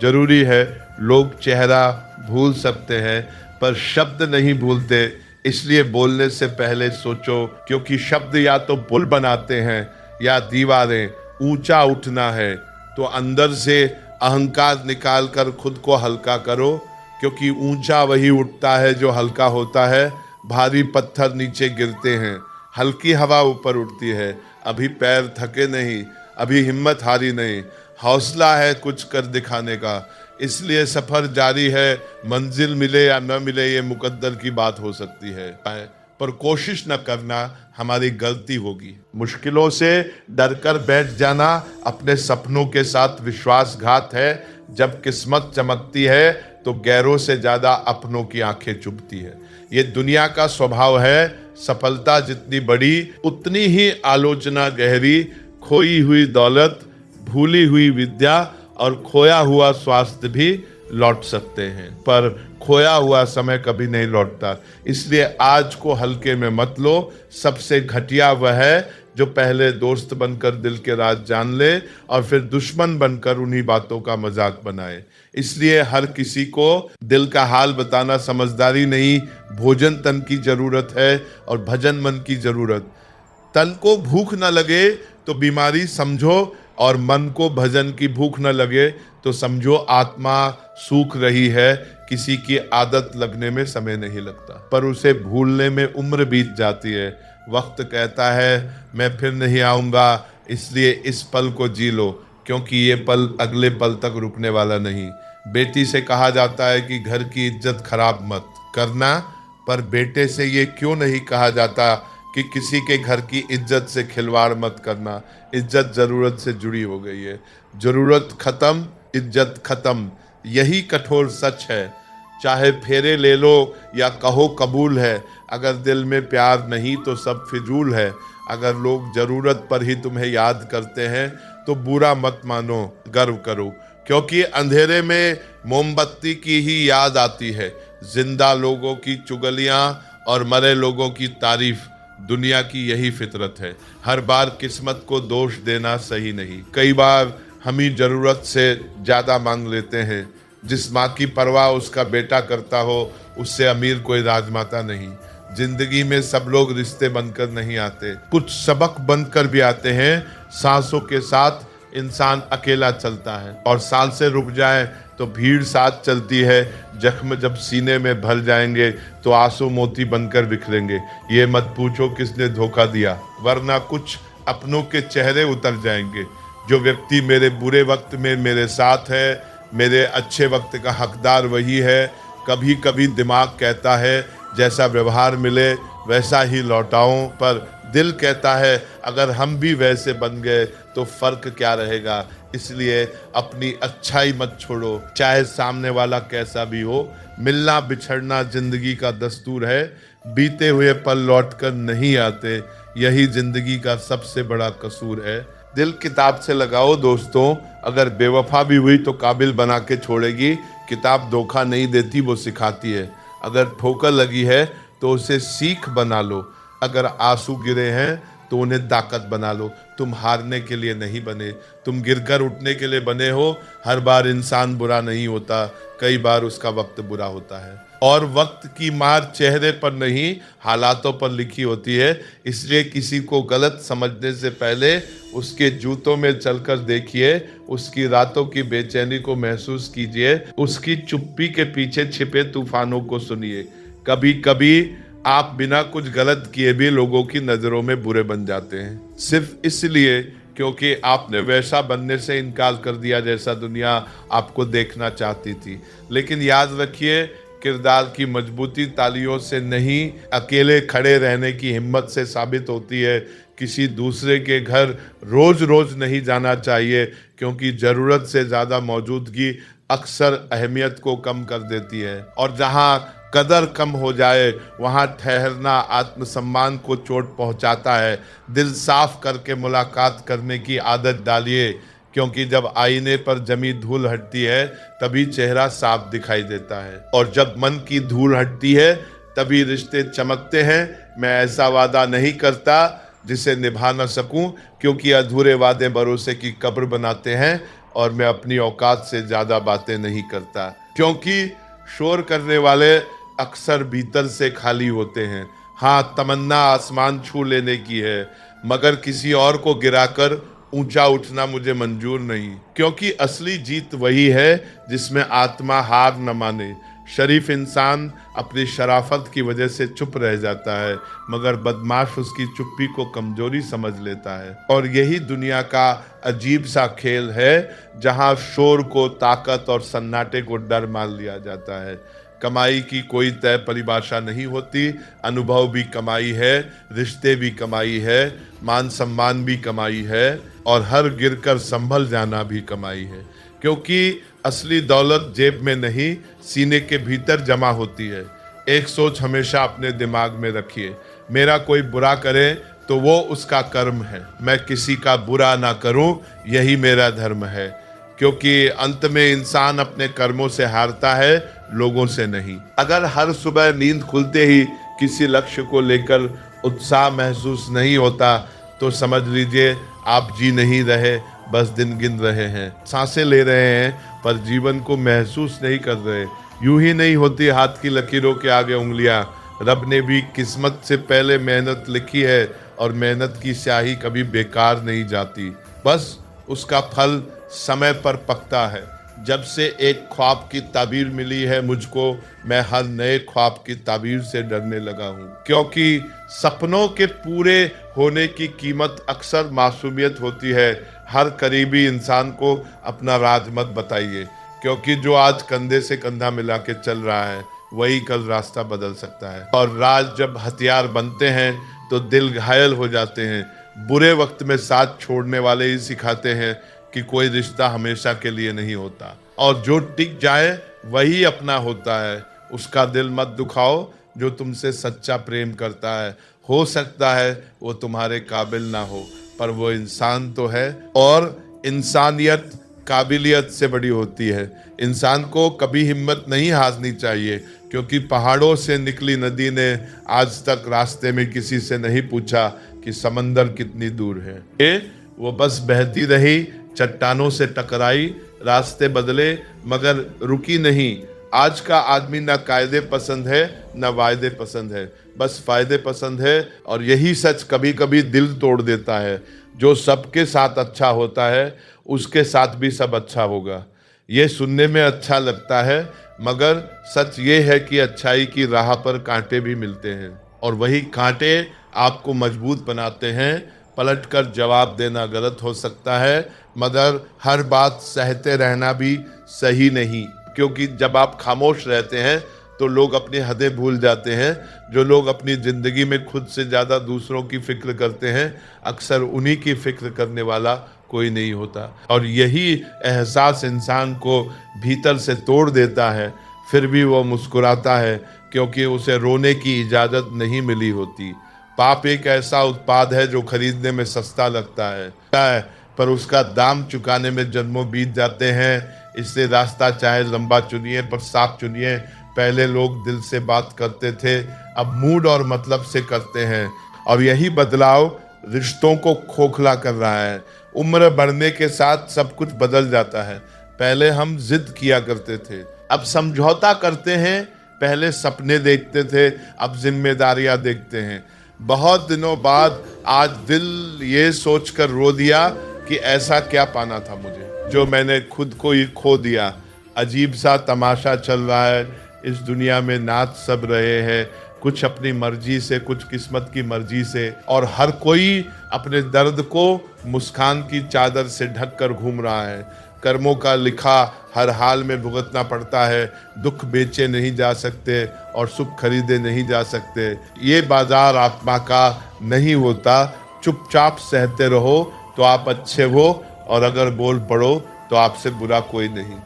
जरूरी है। लोग चेहरा भूल सकते हैं पर शब्द नहीं भूलते। इसलिए बोलने से पहले सोचो, क्योंकि शब्द या तो पुल बनाते हैं या दीवारें। ऊंचा उठना है तो अंदर से अहंकार निकाल कर खुद को हल्का करो, क्योंकि ऊंचा वही उठता है जो हल्का होता है। भारी पत्थर नीचे गिरते हैं, हल्की हवा ऊपर उठती है, अभी पैर थके नहीं, अभी हिम्मत हारी नहीं, हौसला है कुछ कर दिखाने का। इसलिए सफर जारी है, मंजिल मिले या न मिले ये मुकद्दर की बात हो सकती है, पर कोशिश न करना हमारी गलती होगी। मुश्किलों से डरकर बैठ जाना अपने सपनों के साथ विश्वासघात है। जब किस्मत चमकती है तो गैरों से ज्यादा अपनों की आंखें चुभती है। ये दुनिया का स्वभाव है, सफलता जितनी बड़ी उतनी ही आलोचना गहरी। खोई हुई दौलत, भूली हुई विद्या और खोया हुआ स्वास्थ्य भी लौट सकते हैं, पर खोया हुआ समय कभी नहीं लौटता। इसलिए आज को हल्के में मत लो। सबसे घटिया वह है जो पहले दोस्त बनकर दिल के राज जान ले और फिर दुश्मन बनकर उन्हीं बातों का मजाक बनाए। इसलिए हर किसी को दिल का हाल बताना समझदारी नहीं, भोजन तन की जरूरत है और भजन मन की जरूरत। तन को भूख न लगे तो बीमारी समझो, और मन को भजन की भूख न लगे तो समझो आत्मा सूख रही है। किसी की आदत लगने में समय नहीं लगता, पर उसे भूलने में उम्र बीत जाती है। वक्त कहता है मैं फिर नहीं आऊँगा, इसलिए इस पल को जी लो, क्योंकि ये पल अगले पल तक रुकने वाला नहीं। बेटी से कहा जाता है कि घर की इज्जत खराब मत करना, पर बेटे से ये क्यों नहीं कहा जाता कि किसी के घर की इज्जत से खिलवाड़ मत करना। इज्जत जरूरत से जुड़ी हो गई है, जरूरत खत्म, इज्जत खत्म। यही कठोर सच है। चाहे फेरे ले लो या कहो कबूल है, अगर दिल में प्यार नहीं तो सब फिजूल है। अगर लोग जरूरत पर ही तुम्हें याद करते हैं तो बुरा मत मानो, गर्व करो, क्योंकि अंधेरे में मोमबत्ती की ही याद आती है। जिंदा लोगों की चुगलियां और मरे लोगों की तारीफ, दुनिया की यही फितरत है। हर बार किस्मत को दोष देना सही नहीं। कई बार हम ही जरूरत से ज्यादा मांग लेते हैं। जिस माँ की परवाह उसका बेटा करता हो, उससे अमीर कोई राजमाता नहीं। जिंदगी में सब लोग रिश्ते बनकर नहीं आते, कुछ सबक बनकर भी आते हैं। सांसों के साथ इंसान अकेला चलता है, और सांस से रुक जाए तो भीड़ साथ चलती है। जख्म जब सीने में भर जाएंगे तो आंसू मोती बनकर बिखरेंगे। ये मत पूछो किसने धोखा दिया, वरना कुछ अपनों के चेहरे उतर जाएंगे। जो व्यक्ति मेरे बुरे वक्त में मेरे साथ है, मेरे अच्छे वक्त का हकदार वही है। कभी कभी दिमाग कहता है जैसा व्यवहार मिले वैसा ही लौटाऊं, पर दिल कहता है अगर हम भी वैसे बन गए तो फर्क क्या रहेगा। इसलिए अपनी अच्छाई मत छोड़ो, चाहे सामने वाला कैसा भी हो। मिलना बिछड़ना जिंदगी का दस्तूर है, बीते हुए पल लौटकर नहीं आते, यही जिंदगी का सबसे बड़ा कसूर है। दिल किताब से लगाओ दोस्तों, अगर बेवफा भी हुई तो काबिल बना के छोड़ेगी। किताब धोखा नहीं देती, वो सिखाती है। अगर ठोकर लगी है तो उसे सीख बना लो, अगर आंसू गिरे हैं तो उन्हें ताकत बना लो। तुम हारने के लिए नहीं बने, तुम गिरकर उठने के लिए बने हो। हर बार इंसान बुरा नहीं होता, कई बार उसका वक्त बुरा होता है, और वक्त की मार चेहरे पर नहीं हालातों पर लिखी होती है। इसलिए किसी को गलत समझने से पहले उसके जूतों में चलकर देखिए, उसकी रातों की बेचैनी को महसूस कीजिए, उसकी चुप्पी के पीछे छिपे तूफानों को सुनिए। कभी कभी आप बिना कुछ गलत किए भी लोगों की नज़रों में बुरे बन जाते हैं, सिर्फ इसलिए क्योंकि आपने वैसा बनने से इनकार कर दिया जैसा दुनिया आपको देखना चाहती थी। लेकिन याद रखिए, किरदार की मजबूती तालियों से नहीं, अकेले खड़े रहने की हिम्मत से साबित होती है। किसी दूसरे के घर रोज रोज नहीं जाना चाहिए, क्योंकि ज़रूरत से ज़्यादा मौजूदगी अक्सर अहमियत को कम कर देती है। और जहाँ कदर कम हो जाए वहाँ ठहरना आत्मसम्मान को चोट पहुँचाता है। दिल साफ करके मुलाकात करने की आदत डालिए, क्योंकि जब आईने पर जमी धूल हटती है तभी चेहरा साफ दिखाई देता है, और जब मन की धूल हटती है तभी रिश्ते चमकते हैं। मैं ऐसा वादा नहीं करता जिसे निभा न सकूं, क्योंकि अधूरे वादे भरोसे की कब्र बनाते हैं, और मैं अपनी औकात से ज़्यादा बातें नहीं करता, क्योंकि शोर करने वाले अक्सर भीतर से खाली होते हैं। हाँ, तमन्ना आसमान छू लेने की है, मगर किसी और को गिराकर ऊंचा उठना मुझे मंजूर नहीं, क्योंकि असली जीत वही है जिसमें आत्मा हार न माने। शरीफ इंसान अपनी शराफत की वजह से चुप रह जाता है, मगर बदमाश उसकी चुप्पी को कमजोरी समझ लेता है। और यही दुनिया का अजीब सा खेल है, जहां शोर को ताकत और सन्नाटे को डर मान लिया जाता है। कमाई की कोई तय परिभाषा नहीं होती, अनुभव भी कमाई है, रिश्ते भी कमाई है, मान सम्मान भी कमाई है, और हर गिरकर संभल जाना भी कमाई है। क्योंकि असली दौलत जेब में नहीं, सीने के भीतर जमा होती है। एक सोच हमेशा अपने दिमाग में रखिए, मेरा कोई बुरा करे तो वो उसका कर्म है, मैं किसी का बुरा ना करूं, यही मेरा धर्म है। क्योंकि अंत में इंसान अपने कर्मों से हारता है, लोगों से नहीं। अगर हर सुबह नींद खुलते ही किसी लक्ष्य को लेकर उत्साह महसूस नहीं होता, तो समझ लीजिए आप जी नहीं रहे, बस दिन गिन रहे हैं। सांसें ले रहे हैं पर जीवन को महसूस नहीं कर रहे। यूं ही नहीं होती हाथ की लकीरों के आगे उंगलियां। रब ने भी किस्मत से पहले मेहनत लिखी है, और मेहनत की स्याही कभी बेकार नहीं जाती, बस उसका फल समय पर पकता है। जब से एक ख्वाब की ताबीर मिली है मुझको, मैं हर नए ख्वाब की ताबीर से डरने लगा हूँ। क्योंकि सपनों के पूरे होने की कीमत अक्सर मासूमियत होती है। हर करीबी इंसान को अपना राज मत बताइए, क्योंकि जो आज कंधे से कंधा मिला के चल रहा है, वही कल रास्ता बदल सकता है। और राज जब हथियार बनते हैं तो दिल घायल हो जाते हैं। बुरे वक्त में साथ छोड़ने वाले ही सिखाते हैं कि कोई रिश्ता हमेशा के लिए नहीं होता, और जो टिक जाए वही अपना होता है। उसका दिल मत दुखाओ जो तुमसे सच्चा प्रेम करता है। हो सकता है वो तुम्हारे काबिल ना हो, पर वो इंसान तो है, और इंसानियत काबिलियत से बड़ी होती है। इंसान को कभी हिम्मत नहीं हारनी चाहिए, क्योंकि पहाड़ों से निकली नदी ने आज तक रास्ते में किसी से नहीं पूछा कि समंदर कितनी दूर है। वो बस बहती रही, चट्टानों से टकराई, रास्ते बदले, मगर रुकी नहीं। आज का आदमी ना कायदे पसंद है ना वायदे पसंद है, बस फायदे पसंद है। और यही सच कभी कभी दिल तोड़ देता है। जो सबके साथ अच्छा होता है, उसके साथ भी सब अच्छा होगा। ये सुनने में अच्छा लगता है, मगर सच ये है कि अच्छाई की राह पर कांटे भी मिलते हैं, और वही कांटे आपको मजबूत बनाते हैं। पलटकर जवाब देना गलत हो सकता है, मगर हर बात सहते रहना भी सही नहीं। क्योंकि जब आप खामोश रहते हैं तो लोग अपनी हदें भूल जाते हैं। जो लोग अपनी ज़िंदगी में खुद से ज़्यादा दूसरों की फिक्र करते हैं, अक्सर उन्हीं की फिक्र करने वाला कोई नहीं होता। और यही एहसास इंसान को भीतर से तोड़ देता है। फिर भी वो मुस्कुराता है, क्योंकि उसे रोने की इजाज़त नहीं मिली होती। पाप एक ऐसा उत्पाद है जो खरीदने में सस्ता लगता है, पर उसका दाम चुकाने में जन्मों बीत जाते हैं। इससे रास्ता चाहे लंबा चुनिए, पर साफ चुनिए। पहले लोग दिल से बात करते थे, अब मूड और मतलब से करते हैं, और यही बदलाव रिश्तों को खोखला कर रहा है। उम्र बढ़ने के साथ सब कुछ बदल जाता है। पहले हम जिद किया करते थे, अब समझौता करते हैं। पहले सपने देखते थे, अब जिम्मेदारियां देखते हैं। बहुत दिनों बाद आज दिल ये सोचकर रो दिया कि ऐसा क्या पाना था मुझे, जो मैंने खुद को ही खो दिया। अजीब सा तमाशा चल रहा है इस दुनिया में, नाच सब रहे हैं, कुछ अपनी मर्जी से, कुछ किस्मत की मर्जी से, और हर कोई अपने दर्द को मुस्कान की चादर से ढक कर घूम रहा है। कर्मों का लिखा हर हाल में भुगतना पड़ता है। दुख बेचे नहीं जा सकते और सुख खरीदे नहीं जा सकते। ये बाजार आत्मा का नहीं होता। चुपचाप सहते रहो तो आप अच्छे हो, और अगर बोल पड़ो तो आपसे बुरा कोई नहीं।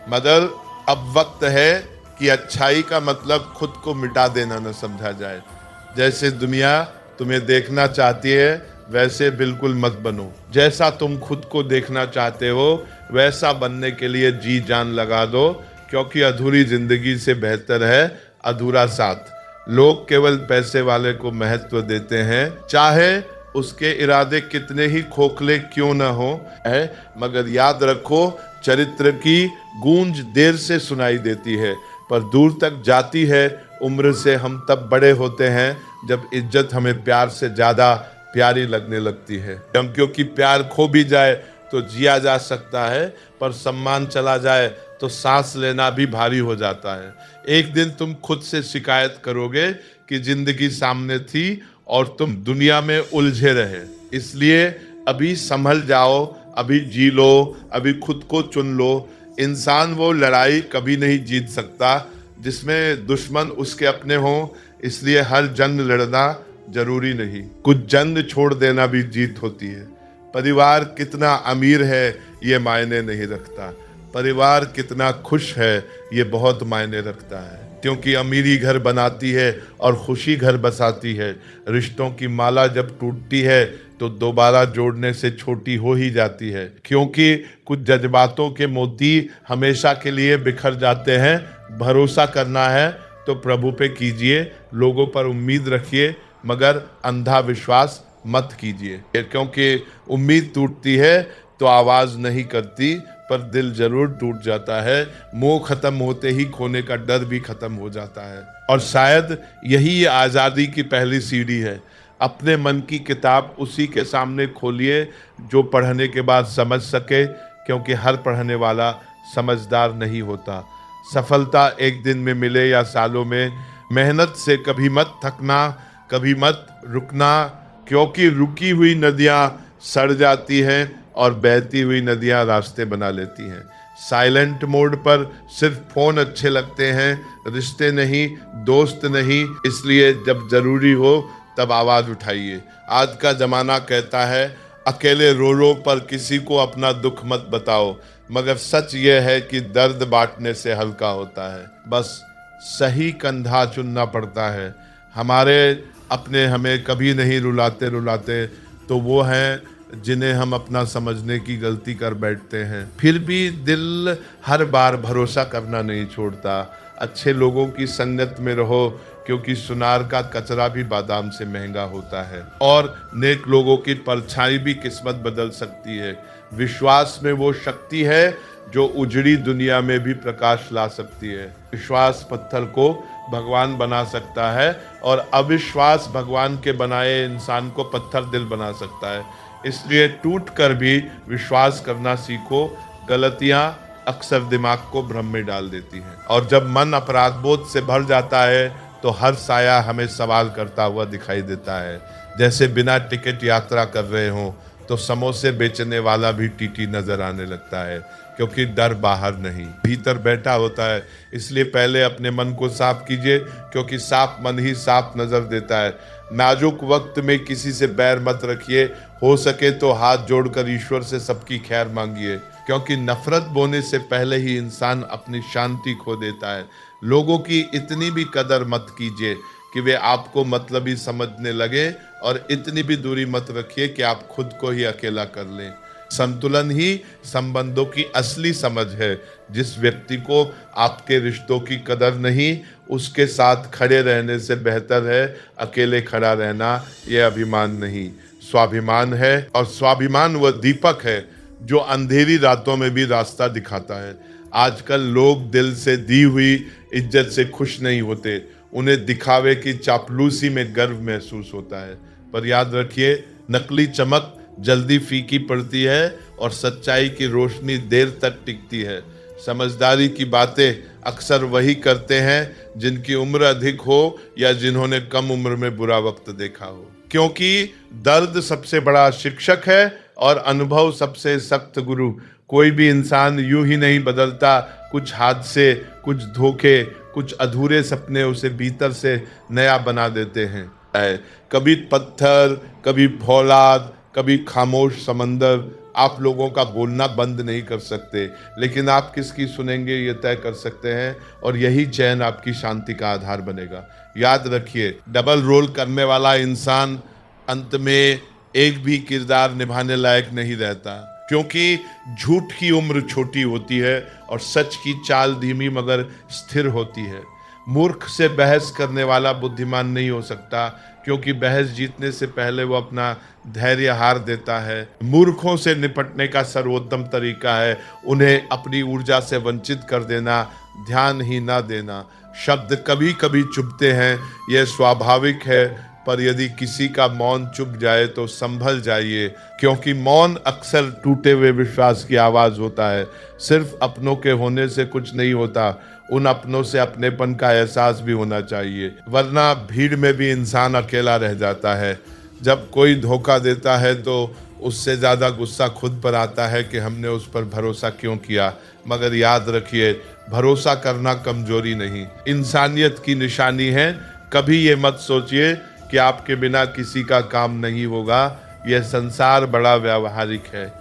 मगर अब वक्त है कि अच्छाई का मतलब खुद को मिटा देना न समझा जाए। जैसे दुनिया तुम्हें देखना चाहती है, वैसे बिल्कुल मत बनो। जैसा तुम खुद को देखना चाहते हो, वैसा बनने के लिए जी जान लगा दो, क्योंकि अधूरी जिंदगी से बेहतर है अधूरा साथ। लोग केवल पैसे वाले को महत्व देते हैं, चाहे उसके इरादे कितने ही खोखले क्यों न हो है। मगर याद रखो, चरित्र की गूंज देर से सुनाई देती है, पर दूर तक जाती है। उम्र से हम तब बड़े होते हैं जब इज्जत हमें प्यार से ज़्यादा प्यारी लगने लगती है। क्योंकि प्यार खो भी जाए तो जिया जा सकता है, पर सम्मान चला जाए तो सांस लेना भी भारी हो जाता है। एक दिन तुम खुद से शिकायत करोगे कि जिंदगी सामने थी और तुम दुनिया में उलझे रहे। इसलिए अभी संभल जाओ, अभी जी लो, अभी खुद को चुन लो। इंसान वो लड़ाई कभी नहीं जीत सकता जिसमें दुश्मन उसके अपने हों, इसलिए हर जंग लड़ना जरूरी नहीं, कुछ जंग छोड़ देना भी जीत होती है। परिवार कितना अमीर है ये मायने नहीं रखता, परिवार कितना खुश है ये बहुत मायने रखता है, क्योंकि अमीरी घर बनाती है और खुशी घर बसाती है। रिश्तों की माला जब टूटती है तो दोबारा जोड़ने से छोटी हो ही जाती है, क्योंकि कुछ जज्बातों के मोती हमेशा के लिए बिखर जाते हैं। भरोसा करना है तो प्रभु पे कीजिए, लोगों पर उम्मीद रखिए, मगर अंधा विश्वास मत कीजिए, क्योंकि उम्मीद टूटती है तो आवाज नहीं करती, पर दिल जरूर टूट जाता है। मोह खत्म होते ही खोने का डर भी खत्म हो जाता है। और शायद यही आज़ादी की पहली सीढ़ी है। अपने मन की किताब उसी के सामने खोलिए जो पढ़ने के बाद समझ सके, क्योंकि हर पढ़ने वाला समझदार नहीं होता। सफलता एक दिन में मिले या सालों में, मेहनत से कभी मत थकना, कभी मत रुकना, क्योंकि रुकी हुई नदियाँ सड़ जाती हैं और बहती हुई नदियाँ रास्ते बना लेती हैं। साइलेंट मोड पर सिर्फ फोन अच्छे लगते हैं, रिश्ते नहीं, दोस्त नहीं। इसलिए जब जरूरी हो तब आवाज उठाइए। आज का जमाना कहता है अकेले रो रो, पर किसी को अपना दुख मत बताओ, मगर सच ये है कि दर्द बांटने से हल्का होता है। बस सही कंधा चुनना पड़ता है। हमारे अपने हमें कभी नहीं रुलाते तो वो हैं जिन्हें हम अपना समझने की गलती कर बैठते हैं। फिर भी दिल हर बार भरोसा करना नहीं छोड़ता। अच्छे लोगों की संगत में रहो, क्योंकि सुनार का कचरा भी बादाम से महंगा होता है। और नेक लोगों की परछाई भी किस्मत बदल सकती है। विश्वास में वो शक्ति है जो उजड़ी दुनिया में भी प्रकाश ला सकती है। विश्वास पत्थर को भगवान बना सकता है, और अविश्वास भगवान के बनाए इंसान को पत्थर दिल बना सकता है। इसलिए टूट कर भी विश्वास करना सीखो। गलतियां अक्सर दिमाग को भ्रम में डाल देती हैं, और जब मन अपराध बोध से भर जाता है तो हर साया हमें सवाल करता हुआ दिखाई देता है। जैसे बिना टिकट यात्रा कर रहे हों तो समोसे बेचने वाला भी टीटी नजर आने लगता है, क्योंकि डर बाहर नहीं भीतर बैठा होता है। इसलिए पहले अपने मन को साफ कीजिए, क्योंकि साफ मन ही साफ नजर देता है। नाजुक वक्त में किसी से बैर मत रखिए, हो सके तो हाथ जोड़कर ईश्वर से सबकी खैर मांगिए, क्योंकि नफरत बोने से पहले ही इंसान अपनी शांति खो देता है। लोगों की इतनी भी कदर मत कीजिए कि वे आपको मतलबी समझने लगे, और इतनी भी दूरी मत रखिए कि आप खुद को ही अकेला कर लें। संतुलन ही संबंधों की असली समझ है। जिस व्यक्ति को आपके रिश्तों की कदर नहीं, उसके साथ खड़े रहने से बेहतर है अकेले खड़ा रहना। यह अभिमान नहीं, स्वाभिमान है। और स्वाभिमान वह दीपक है जो अंधेरी रातों में भी रास्ता दिखाता है। आजकल लोग दिल से दी हुई इज्जत से खुश नहीं होते, उन्हें दिखावे की चापलूसी में गर्व महसूस होता है। पर याद रखिए, नकली चमक जल्दी फीकी पड़ती है और सच्चाई की रोशनी देर तक टिकती है। समझदारी की बातें अक्सर वही करते हैं जिनकी उम्र अधिक हो या जिन्होंने कम उम्र में बुरा वक्त देखा हो, क्योंकि दर्द सबसे बड़ा शिक्षक है और अनुभव सबसे सख्त गुरु। कोई भी इंसान यूं ही नहीं बदलता। कुछ हादसे, कुछ धोखे, कुछ अधूरे सपने उसे भीतर से नया बना देते हैं। कभी पत्थर, कभी फौलाद, कभी खामोश समंदर। आप लोगों का बोलना बंद नहीं कर सकते, लेकिन आप किसकी सुनेंगे ये तय कर सकते हैं, और यही चैन आपकी शांति का आधार बनेगा। याद रखिए, डबल रोल करने वाला इंसान अंत में एक भी किरदार निभाने लायक नहीं रहता, क्योंकि झूठ की उम्र छोटी होती है और सच की चाल धीमी मगर स्थिर होती है। मूर्ख से बहस करने वाला बुद्धिमान नहीं हो सकता, क्योंकि बहस जीतने से पहले वो अपना धैर्य हार देता है। मूर्खों से निपटने का सर्वोत्तम तरीका है उन्हें अपनी ऊर्जा से वंचित कर देना, ध्यान ही ना देना। शब्द कभी कभी चुभते हैं, यह स्वाभाविक है, पर यदि किसी का मौन चुप जाए तो संभल जाइए, क्योंकि मौन अक्सर टूटे हुए विश्वास की आवाज होता है। सिर्फ अपनों के होने से कुछ नहीं होता, उन अपनों से अपनेपन का एहसास भी होना चाहिए, वरना भीड़ में भी इंसान अकेला रह जाता है। जब कोई धोखा देता है तो उससे ज़्यादा गुस्सा खुद पर आता है कि हमने उस पर भरोसा क्यों किया। मगर याद रखिए, भरोसा करना कमजोरी नहीं, इंसानियत की निशानी है। कभी ये मत सोचिए कि आपके बिना किसी का काम नहीं होगा। यह संसार बड़ा व्यावहारिक है।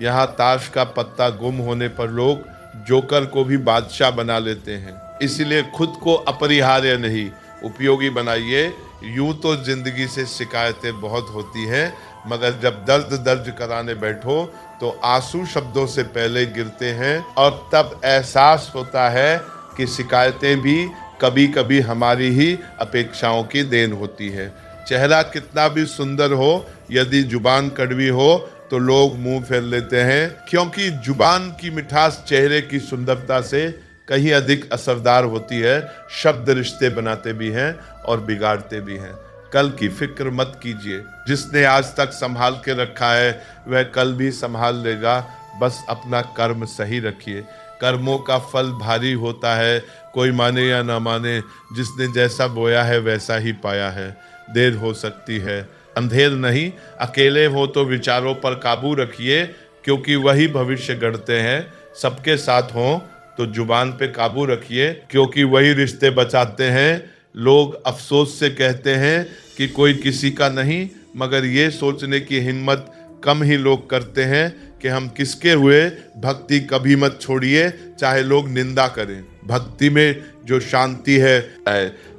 यहाँ ताश का पत्ता गुम होने पर लोग जोकर को भी बादशाह बना लेते हैं। इसलिए खुद को अपरिहार्य नहीं, उपयोगी बनाइए। यूं तो जिंदगी से शिकायतें बहुत होती हैं, मगर जब दर्द दर्ज कराने बैठो तो आंसू शब्दों से पहले गिरते हैं, और तब एहसास होता है कि शिकायतें भी कभी कभी हमारी ही अपेक्षाओं की देन होती है। चेहरा कितना भी सुंदर हो, यदि जुबान कड़वी हो तो लोग मुंह फेर लेते हैं, क्योंकि जुबान की मिठास चेहरे की सुंदरता से कहीं अधिक असरदार होती है। शब्द रिश्ते बनाते भी हैं और बिगाड़ते भी हैं। कल की फिक्र मत कीजिए, जिसने आज तक संभाल के रखा है वह कल भी संभाल लेगा। बस अपना कर्म सही रखिए। कर्मों का फल भारी होता है, कोई माने या ना माने, जिसने जैसा बोया है वैसा ही पाया है। देर हो सकती है, अंधेर नहीं। अकेले हो तो विचारों पर काबू रखिए, क्योंकि वही भविष्य गढ़ते हैं। सबके साथ हो तो जुबान पे काबू रखिए, क्योंकि वही रिश्ते बचाते हैं। लोग अफसोस से कहते हैं कि कोई किसी का नहीं, मगर ये सोचने की हिम्मत कम ही लोग करते हैं कि हम किसके हुए। भक्ति कभी मत छोड़िए, चाहे लोग निंदा करें। भक्ति में जो शांति है,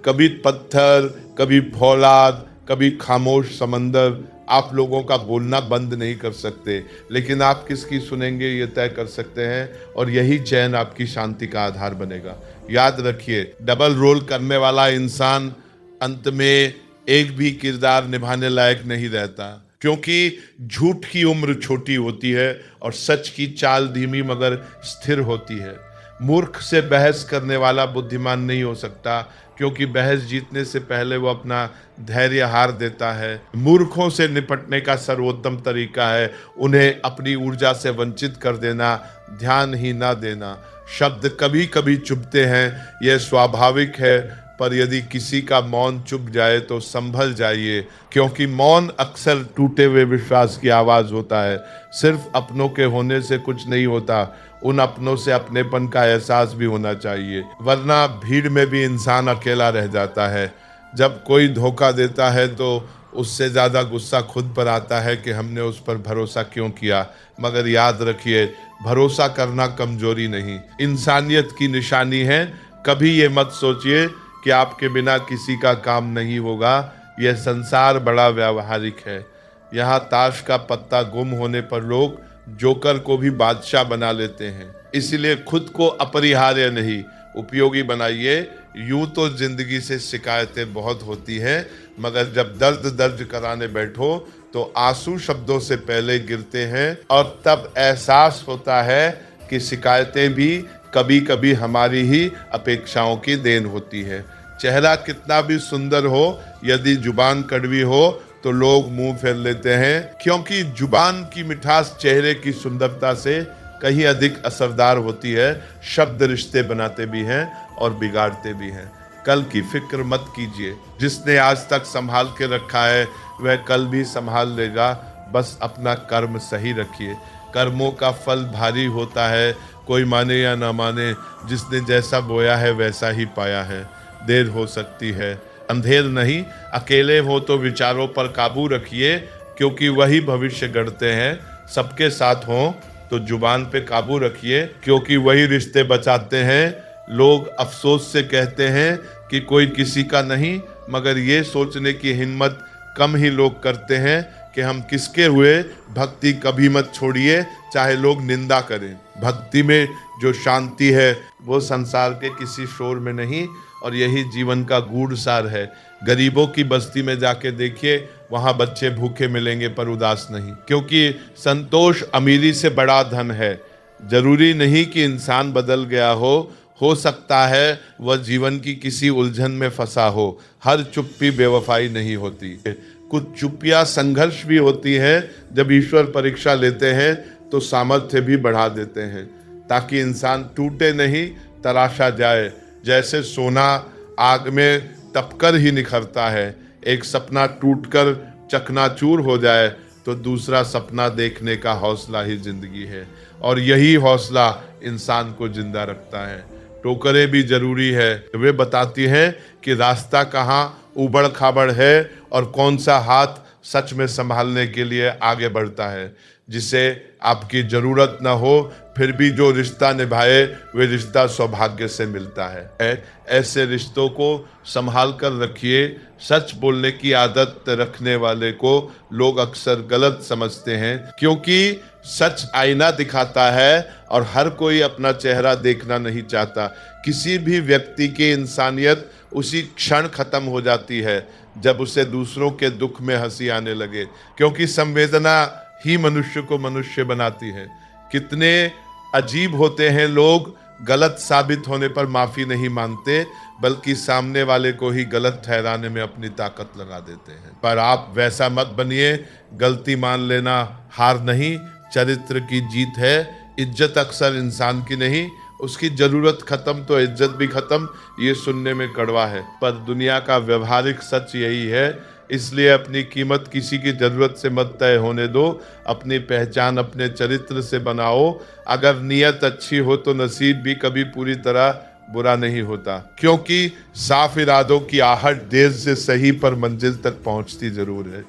कभी पत्थर, कभी फौलाद, कभी खामोश समंदर आप लोगों का बोलना बंद नहीं कर सकते, लेकिन आप किसकी सुनेंगे ये तय कर सकते हैं, और यही चैन आपकी शांति का आधार बनेगा। याद रखिए, डबल रोल करने वाला इंसान अंत में एक भी किरदार निभाने लायक नहीं रहता, क्योंकि झूठ की उम्र छोटी होती है और सच की चाल धीमी मगर स्थिर होती है। मूर्ख से बहस करने वाला बुद्धिमान नहीं हो सकता, क्योंकि बहस जीतने से पहले वो अपना धैर्य हार देता है। मूर्खों से निपटने का सर्वोत्तम तरीका है उन्हें अपनी ऊर्जा से वंचित कर देना, ध्यान ही ना देना। शब्द कभी कभी चुभते हैं, यह स्वाभाविक है, पर यदि किसी का मौन चुप जाए तो संभल जाइए, क्योंकि मौन अक्सर टूटे हुए विश्वास की आवाज होता है। सिर्फ अपनों के होने से कुछ नहीं होता, उन अपनों से अपनेपन का एहसास भी होना चाहिए, वरना भीड़ में भी इंसान अकेला रह जाता है। जब कोई धोखा देता है तो उससे ज़्यादा गुस्सा खुद पर आता है कि हमने उस पर भरोसा क्यों किया। मगर याद रखिए, भरोसा करना कमजोरी नहीं, इंसानियत की निशानी है। कभी ये मत सोचिए कि आपके बिना किसी का काम नहीं होगा। यह संसार बड़ा व्यावहारिक है। यहाँ ताश का पत्ता गुम होने पर लोग जोकर को भी बादशाह बना लेते हैं। इसलिए खुद को अपरिहार्य नहीं, उपयोगी बनाइए। यूं तो जिंदगी से शिकायतें बहुत होती हैं, मगर जब दर्द दर्ज कराने बैठो तो आंसू शब्दों से पहले गिरते हैं, और तब एहसास होता है कि शिकायतें भी कभी कभी हमारी ही अपेक्षाओं की देन होती है। चेहरा कितना भी सुंदर हो, यदि जुबान कड़वी हो तो लोग मुंह फेर लेते हैं, क्योंकि जुबान की मिठास चेहरे की सुंदरता से कहीं अधिक असरदार होती है। शब्द रिश्ते बनाते भी हैं और बिगाड़ते भी हैं। कल की फिक्र मत कीजिए, जिसने आज तक संभाल के रखा है वह कल भी संभाल लेगा। बस अपना कर्म सही रखिए। कर्मों का फल भारी होता है, कोई माने या ना माने, जिसने जैसा बोया है वैसा ही पाया है। देर हो सकती है, अंधेर नहीं। अकेले हो तो विचारों पर काबू रखिए, क्योंकि वही भविष्य गढ़ते हैं। सबके साथ हो तो जुबान पे काबू रखिए, क्योंकि वही रिश्ते बचाते हैं। लोग अफसोस से कहते हैं कि कोई किसी का नहीं, मगर ये सोचने की हिम्मत कम ही लोग करते हैं कि हम किसके हुए। भक्ति कभी मत छोड़िए, चाहे लोग निंदा करें। भक्ति में जो शांति है वो संसार के किसी शोर में नहीं, और यही जीवन का गूढ़ सार है। गरीबों की बस्ती में जाके देखिए, वहाँ बच्चे भूखे मिलेंगे पर उदास नहीं, क्योंकि संतोष अमीरी से बड़ा धन है। जरूरी नहीं कि इंसान बदल गया हो हो सकता है वह जीवन की किसी उलझन में फंसा हो। हर चुप्पी बेवफाई नहीं होती। कुछ चुप्पियां संघर्ष भी होती है। जब ईश्वर परीक्षा लेते हैं तो सामर्थ्य भी बढ़ा देते हैं, ताकि इंसान टूटे नहीं, तराशा जाए। जैसे सोना आग में तपकर ही निखरता है। एक सपना टूटकर चकनाचूर हो जाए तो दूसरा सपना देखने का हौसला ही जिंदगी है, और यही हौसला इंसान को जिंदा रखता है। टोकरें भी जरूरी है। वे बताती हैं कि रास्ता कहाँ उबड़ खाबड़ है और कौन सा हाथ सच में संभालने के लिए आगे बढ़ता है। जिसे आपकी जरूरत न हो फिर भी जो रिश्ता निभाए, वे रिश्ता सौभाग्य से मिलता है। ऐसे रिश्तों को संभाल कर रखिए। सच बोलने की आदत रखने वाले को लोग अक्सर गलत समझते हैं, क्योंकि सच आईना दिखाता है और हर कोई अपना चेहरा देखना नहीं चाहता। किसी भी व्यक्ति की इंसानियत उसी क्षण खत्म हो जाती है जब उसे दूसरों के दुख में हंसी आने लगे, क्योंकि संवेदना ही मनुष्य को मनुष्य बनाती है। कितने अजीब होते हैं लोग, गलत साबित होने पर माफी नहीं मांगते, बल्कि सामने वाले को ही गलत ठहराने में अपनी ताकत लगा देते हैं। पर आप वैसा मत बनिए। गलती मान लेना हार नहीं, चरित्र की जीत है। इज्जत अक्सर इंसान की नहीं, उसकी जरूरत खत्म तो इज्जत भी खत्म। ये सुनने में कड़वा है, पर दुनिया का व्यवहारिक सच यही है। इसलिए अपनी कीमत किसी की जरूरत से मत तय होने दो। अपनी पहचान अपने चरित्र से बनाओ। अगर नीयत अच्छी हो तो नसीब भी कभी पूरी तरह बुरा नहीं होता, क्योंकि साफ इरादों की आहट देर से सही पर मंजिल तक पहुंचती जरूर है।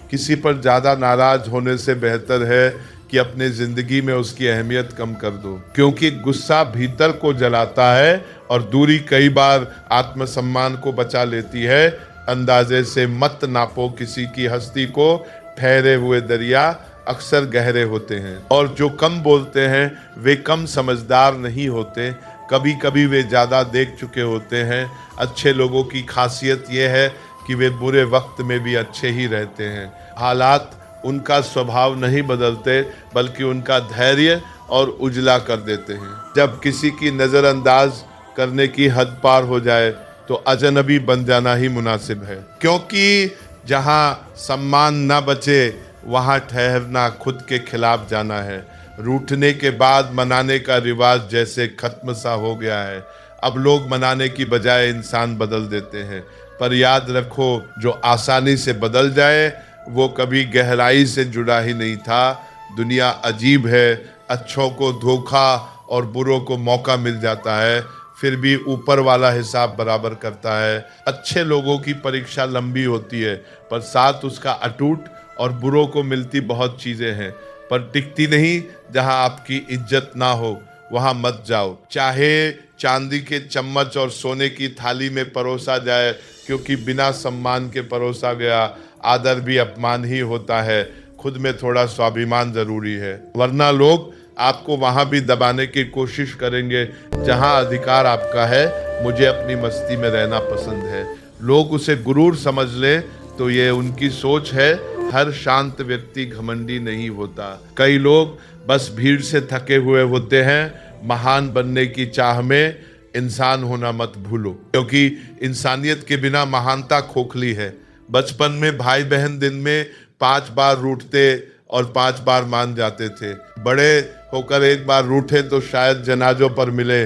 किसी पर ज्यादा नाराज होने से बेहतर है कि अपने जिंदगी में उसकी अहमियत कम कर दो, क्योंकि गुस्सा भीतर को जलाता है और दूरी कई बार आत्मसम्मान को बचा लेती है। अंदाजे से मत नापो किसी की हस्ती को, ठहरे हुए दरिया अक्सर गहरे होते हैं। और जो कम बोलते हैं वे कम समझदार नहीं होते, कभी कभी वे ज्यादा देख चुके होते हैं। अच्छे लोगों की खासियत यह है कि वे बुरे वक्त में भी अच्छे ही रहते हैं। हालात उनका स्वभाव नहीं बदलते, बल्कि उनका धैर्य और उजला कर देते हैं। जब किसी की नजरअंदाज करने की हद पार हो जाए तो अजनबी बन जाना ही मुनासिब है, क्योंकि जहां सम्मान न बचे वहां ठहरना खुद के खिलाफ जाना है। रूठने के बाद मनाने का रिवाज जैसे खत्म सा हो गया है। अब लोग मनाने की बजाय इंसान बदल देते हैं। पर याद रखो, जो आसानी से बदल जाए वो कभी गहराई से जुड़ा ही नहीं था। दुनिया अजीब है। अच्छों को धोखा और बुरों को मौका मिल जाता है, फिर भी ऊपर वाला हिसाब बराबर करता है। अच्छे लोगों की परीक्षा लंबी होती है, पर साथ उसका अटूट, और बुरों को मिलती बहुत चीजें हैं पर टिकती नहीं। जहां आपकी इज्जत ना हो वहां मत जाओ, चाहे चांदी के चम्मच और सोने की थाली में परोसा जाए, क्योंकि बिना सम्मान के परोसा गया आदर भी अपमान ही होता है। खुद में थोड़ा स्वाभिमान जरूरी है, वरना लोग आपको वहां भी दबाने की कोशिश करेंगे जहां अधिकार आपका है। मुझे अपनी मस्ती में रहना पसंद है। लोग उसे गुरूर समझ ले तो ये उनकी सोच है। हर शांत व्यक्ति घमंडी नहीं होता। कई लोग बस भीड़ से थके हुए होते हैं। महान बनने की चाह में इंसान होना मत भूलो, क्योंकि इंसानियत के बिना महानता खोखली है। बचपन में भाई बहन दिन में 5 बार रूठते और 5 बार मान जाते थे। बड़े होकर एक बार रूठे तो शायद जनाजों पर मिले।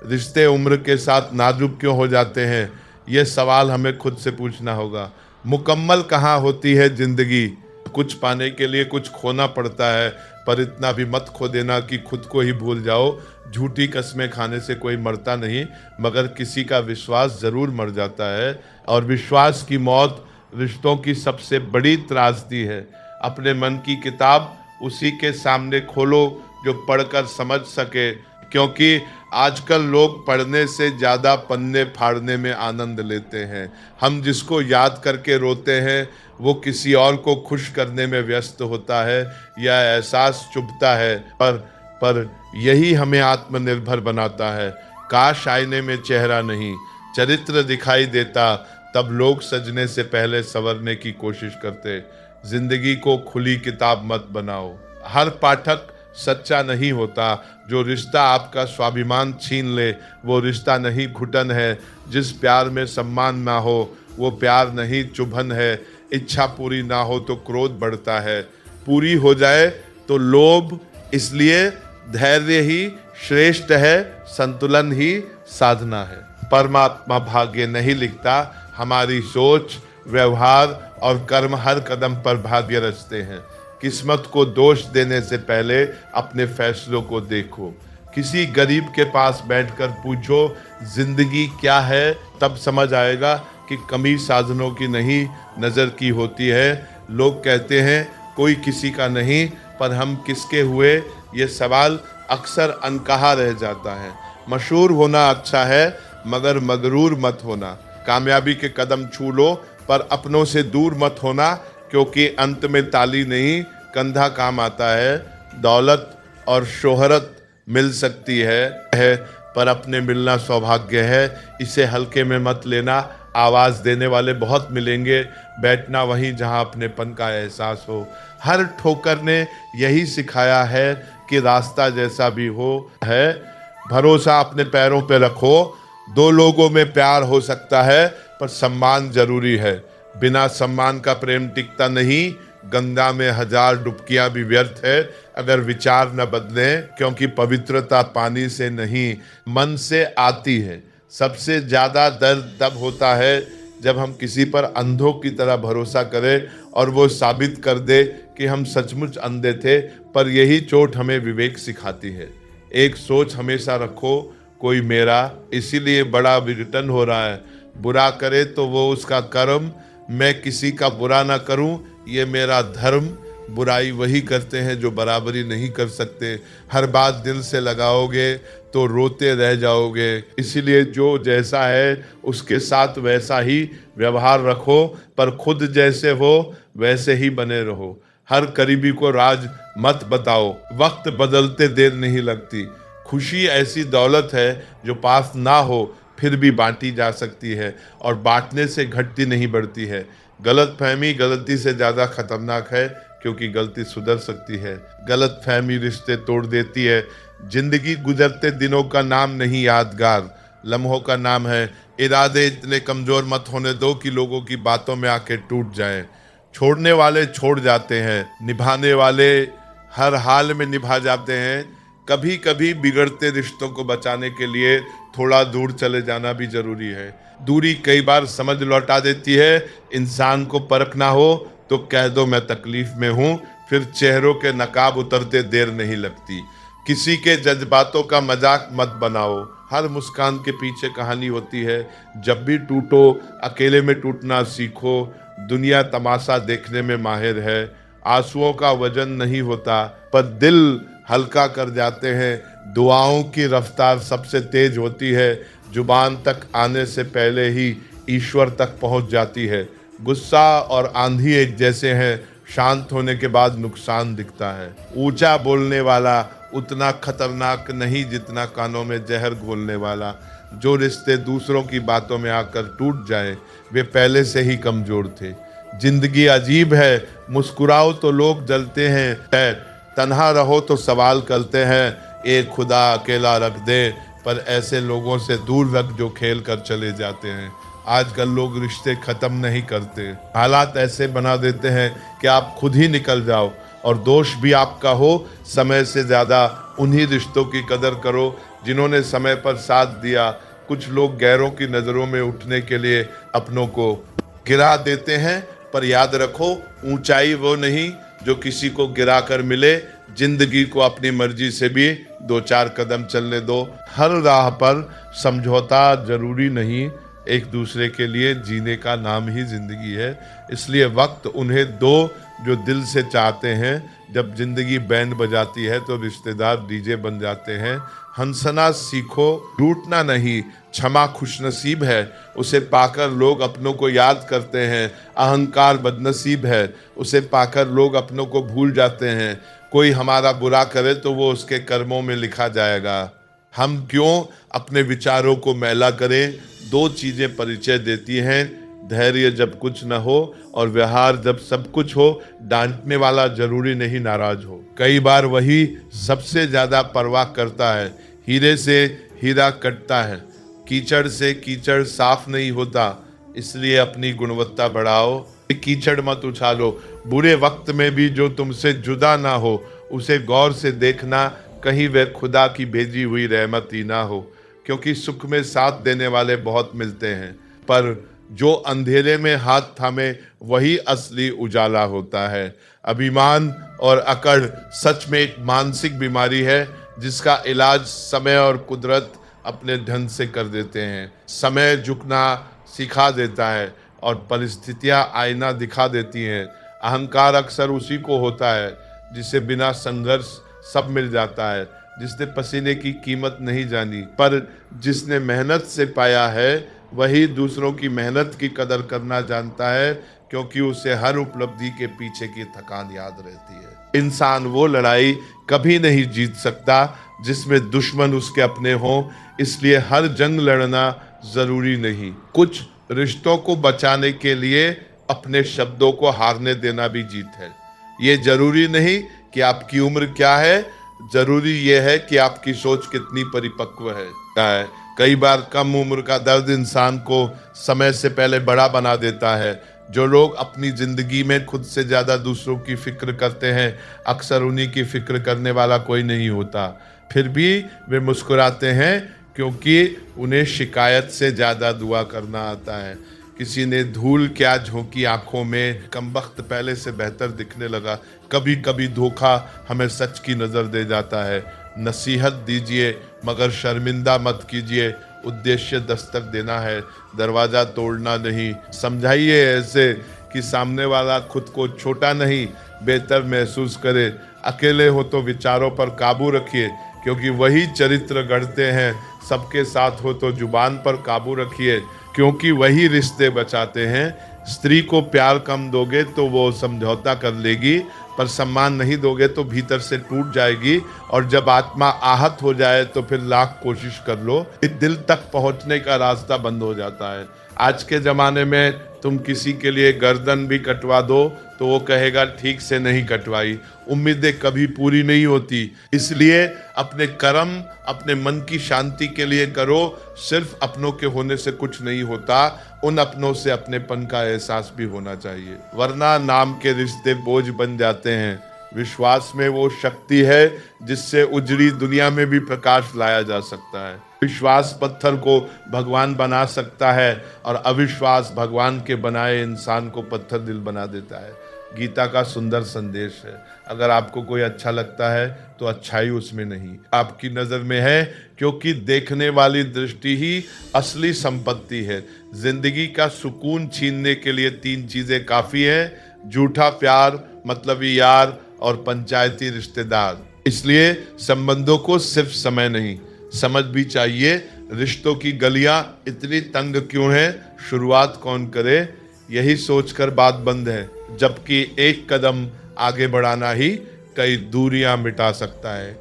रिश्ते उम्र के साथ नाजुक क्यों हो जाते हैं, ये सवाल हमें खुद से पूछना होगा। मुकम्मल कहाँ होती है जिंदगी? कुछ पाने के लिए कुछ खोना पड़ता है, पर इतना भी मत खो देना कि खुद को ही भूल जाओ। झूठी कस्में खाने से कोई मरता नहीं, मगर किसी का विश्वास जरूर मर जाता है, और विश्वास की मौत रिश्तों की सबसे बड़ी त्रासदी है। अपने मन की किताब उसी के सामने खोलो जो पढ़कर समझ सके, क्योंकि आजकल लोग पढ़ने से ज़्यादा पन्ने फाड़ने में आनंद लेते हैं। हम जिसको याद करके रोते हैं वो किसी और को खुश करने में व्यस्त होता है। यह एहसास चुभता है, पर यही हमें आत्मनिर्भर बनाता है। काश आईने में चेहरा नहीं, चरित्र दिखाई देता, तब लोग सजने से पहले संवरने की कोशिश करते। जिंदगी को खुली किताब मत बनाओ। हर पाठक सच्चा नहीं होता। जो रिश्ता आपका स्वाभिमान छीन ले वो रिश्ता नहीं, घुटन है। जिस प्यार में सम्मान ना हो वो प्यार नहीं, चुभन है। इच्छा पूरी ना हो तो क्रोध बढ़ता है, पूरी हो जाए तो लोभ। इसलिए धैर्य ही श्रेष्ठ है, संतुलन ही साधना है। परमात्मा भाग्य नहीं लिखता, हमारी सोच, व्यवहार और कर्म हर कदम पर भाग्य रचते हैं। किस्मत को दोष देने से पहले अपने फैसलों को देखो। किसी गरीब के पास बैठकर पूछो जिंदगी क्या है, तब समझ आएगा कि कमी साधनों की नहीं, नज़र की होती है। लोग कहते हैं कोई किसी का नहीं, पर हम किसके हुए, ये सवाल अक्सर अनकहा रह जाता है। मशहूर होना अच्छा है, मगर मगरूर मत होना। कामयाबी के कदम छू लो, पर अपनों से दूर मत होना, क्योंकि अंत में ताली नहीं, कंधा काम आता है। दौलत और शोहरत मिल सकती है, पर अपने मिलना सौभाग्य है। इसे हल्के में मत लेना। आवाज़ देने वाले बहुत मिलेंगे, बैठना वहीं जहां अपनेपन का एहसास हो। हर ठोकर ने यही सिखाया है कि रास्ता जैसा भी हो है, भरोसा अपने पैरों पे रखो। दो लोगों में प्यार हो सकता है, पर सम्मान जरूरी है। बिना सम्मान का प्रेम टिकता नहीं। गंगा में 1000 डुबकियां भी व्यर्थ है अगर विचार न बदले, क्योंकि पवित्रता पानी से नहीं, मन से आती है। सबसे ज़्यादा दर्द तब होता है जब हम किसी पर अंधों की तरह भरोसा करें और वो साबित कर दे कि हम सचमुच अंधे थे। पर यही चोट हमें विवेक सिखाती है। एक सोच हमेशा रखो, कोई मेरा, इसीलिए बड़ा विघटन हो रहा है। बुरा करे तो वो उसका कर्म, मैं किसी का बुरा ना करूं, ये मेरा धर्म। बुराई वही करते हैं जो बराबरी नहीं कर सकते। हर बात दिल से लगाओगे तो रोते रह जाओगे। इसीलिए जो जैसा है उसके साथ वैसा ही व्यवहार रखो, पर खुद जैसे हो वैसे ही बने रहो। हर करीबी को राज मत बताओ, वक्त बदलते देर नहीं लगती। खुशी ऐसी दौलत है जो पास ना हो फिर भी बांटी जा सकती है, और बांटने से घटती नहीं बढ़ती है। गलत फहमी गलती से ज़्यादा खतरनाक है, क्योंकि गलती सुधर सकती है। गलत फहमी रिश्ते तोड़ देती है। जिंदगी गुजरते दिनों का नाम नहीं, यादगार लम्हों का नाम है। इरादे इतने कमज़ोर मत होने दो कि लोगों की बातों में आके टूट जाएं। छोड़ने वाले छोड़ जाते हैं, निभाने वाले हर हाल में निभा जाते हैं। कभी कभी बिगड़ते रिश्तों को बचाने के लिए थोड़ा दूर चले जाना भी जरूरी है। दूरी कई बार समझ लौटा देती है। इंसान को परखना हो तो कह दो मैं तकलीफ में हूँ, फिर चेहरों के नकाब उतरते देर नहीं लगती। किसी के जज्बातों का मजाक मत बनाओ, हर मुस्कान के पीछे कहानी होती है। जब भी टूटो अकेले में टूटना सीखो। दुनिया तमाशा देखने में माहिर है। आंसुओं का वजन नहीं होता, पर दिल हल्का कर जाते हैं। दुआओं की रफ्तार सबसे तेज होती है। जुबान तक आने से पहले ही ईश्वर तक पहुंच जाती है। गुस्सा और आंधी एक जैसे हैं, शांत होने के बाद नुकसान दिखता है। ऊंचा बोलने वाला उतना खतरनाक नहीं जितना कानों में जहर घोलने वाला। जो रिश्ते दूसरों की बातों में आकर टूट जाए वे पहले से ही कमजोर थे। जिंदगी अजीब है, मुस्कुराओ तो लोग जलते हैं, तन्हा रहो तो सवाल करते हैं। एक खुदा अकेला रख दे, पर ऐसे लोगों से दूर रख जो खेल कर चले जाते हैं। आजकल लोग रिश्ते ख़त्म नहीं करते, हालात ऐसे बना देते हैं कि आप खुद ही निकल जाओ, और दोष भी आपका हो। समय से ज़्यादा उन्हीं रिश्तों की कदर करो जिन्होंने समय पर साथ दिया। कुछ लोग गैरों की नज़रों में उठने के लिए अपनों को गिरा देते हैं, पर याद रखो ऊंचाई वो नहीं जो किसी को गिरा कर मिले। जिंदगी को अपनी मर्जी से भी 2-4 कदम चलने दो। हर राह पर समझौता जरूरी नहीं, एक दूसरे के लिए जीने का नाम ही जिंदगी है। इसलिए वक्त उन्हें दो जो दिल से चाहते हैं। जब जिंदगी बैंड बजाती है तो रिश्तेदार डीजे बन जाते हैं। हंसना सीखो, रूठना नहीं। क्षमा खुशनसीब है, उसे पाकर लोग अपनों को याद करते हैं। अहंकार बदनसीब है, उसे पाकर लोग अपनों को भूल जाते हैं। कोई हमारा बुरा करे तो वो उसके कर्मों में लिखा जाएगा। हम क्यों अपने विचारों को मैला करें। दो चीज़ें परिचय देती हैं, धैर्य जब कुछ न हो और व्यवहार जब सब कुछ हो, डांटने वाला जरूरी नहीं नाराज हो। कई बार वही सबसे ज्यादा परवाह करता है। हीरे से हीरा कटता है, कीचड़ से कीचड़ साफ नहीं होता, इसलिए अपनी गुणवत्ता बढ़ाओ, कीचड़ मत उछालो। बुरे वक्त में भी जो तुमसे जुदा ना हो, उसे गौर से देखना, कहीं वह खुदा की भेजी हुई रहमत ही ना हो। क्योंकि सुख में साथ देने वाले बहुत मिलते हैं, पर जो अंधेरे में हाथ थामे वही असली उजाला होता है। अभिमान और अकड़ सच में एक मानसिक बीमारी है, जिसका इलाज समय और कुदरत अपने ढंग से कर देते हैं। समय झुकना सिखा देता है और परिस्थितियां आईना दिखा देती हैं। अहंकार अक्सर उसी को होता है जिसे बिना संघर्ष सब मिल जाता है, जिसने पसीने की कीमत नहीं जानी, पर जिसने मेहनत से पाया है वही दूसरों की मेहनत की कदर करना जानता है, क्योंकि उसे हर उपलब्धि के पीछे की थकान याद रहती है। इंसान वो लड़ाई कभी नहीं जीत सकता जिसमें दुश्मन उसके अपने हों, इसलिए हर जंग लड़ना जरूरी नहीं। कुछ रिश्तों को बचाने के लिए अपने शब्दों को हारने देना भी जीत है। ये जरूरी नहीं कि आपकी उम्र क्या है, जरूरी ये है कि आपकी सोच कितनी परिपक्व है। कई बार कम उम्र का दर्द इंसान को समय से पहले बड़ा बना देता है। जो लोग अपनी जिंदगी में खुद से ज्यादा दूसरों की फिक्र करते हैं, अक्सर उन्हीं की फिक्र करने वाला कोई नहीं होता। फिर भी वे मुस्कुराते हैं, क्योंकि उन्हें शिकायत से ज्यादा दुआ करना आता है। किसी ने धूल क्या झोंकी आंखों में, कमबख्त पहले से बेहतर दिखने लगा। कभी कभी धोखा हमें सच की नजर दे जाता है। नसीहत दीजिए मगर शर्मिंदा मत कीजिए, उद्देश्य दस्तक देना है, दरवाजा तोड़ना नहीं। समझाइए ऐसे कि सामने वाला खुद को छोटा नहीं बेहतर महसूस करे। अकेले हो तो विचारों पर काबू रखिए, क्योंकि वही चरित्र गढ़ते हैं। सबके साथ हो तो जुबान पर काबू रखिए, क्योंकि वही रिश्ते बचाते हैं। स्त्री को प्यार कम दोगे तो वो समझौता कर लेगी, पर सम्मान नहीं दोगे तो भीतर से टूट जाएगी, और जब आत्मा आहत हो जाए तो फिर लाख कोशिश कर लो, इस दिल तक पहुंचने का रास्ता बंद हो जाता है। आज के ज़माने में तुम किसी के लिए गर्दन भी कटवा दो तो वो कहेगा ठीक से नहीं कटवाई। उम्मीदें कभी पूरी नहीं होती, इसलिए अपने कर्म अपने मन की शांति के लिए करो। सिर्फ अपनों के होने से कुछ नहीं होता, उन अपनों से अपनेपन का एहसास भी होना चाहिए, वरना नाम के रिश्ते बोझ बन जाते हैं। विश्वास में वो शक्ति है जिससे उजड़ी दुनिया में भी प्रकाश लाया जा सकता है। विश्वास पत्थर को भगवान बना सकता है, और अविश्वास भगवान के बनाए इंसान को पत्थर दिल बना देता है। गीता का सुंदर संदेश है। अगर आपको कोई अच्छा लगता है तो अच्छाई उसमें नहीं, आपकी नज़र में है, क्योंकि देखने वाली दृष्टि ही असली संपत्ति है। जिंदगी का सुकून छीनने के लिए 3 चीज़ें काफ़ी है: झूठा प्यार, मतलबी यार और पंचायती रिश्तेदार। इसलिए संबंधों को सिर्फ समय नहीं, समझ भी चाहिए। रिश्तों की गलियां इतनी तंग क्यों हैं, शुरुआत कौन करे, यही सोचकर बात बंद है, जबकि एक कदम आगे बढ़ाना ही कई दूरियां मिटा सकता है।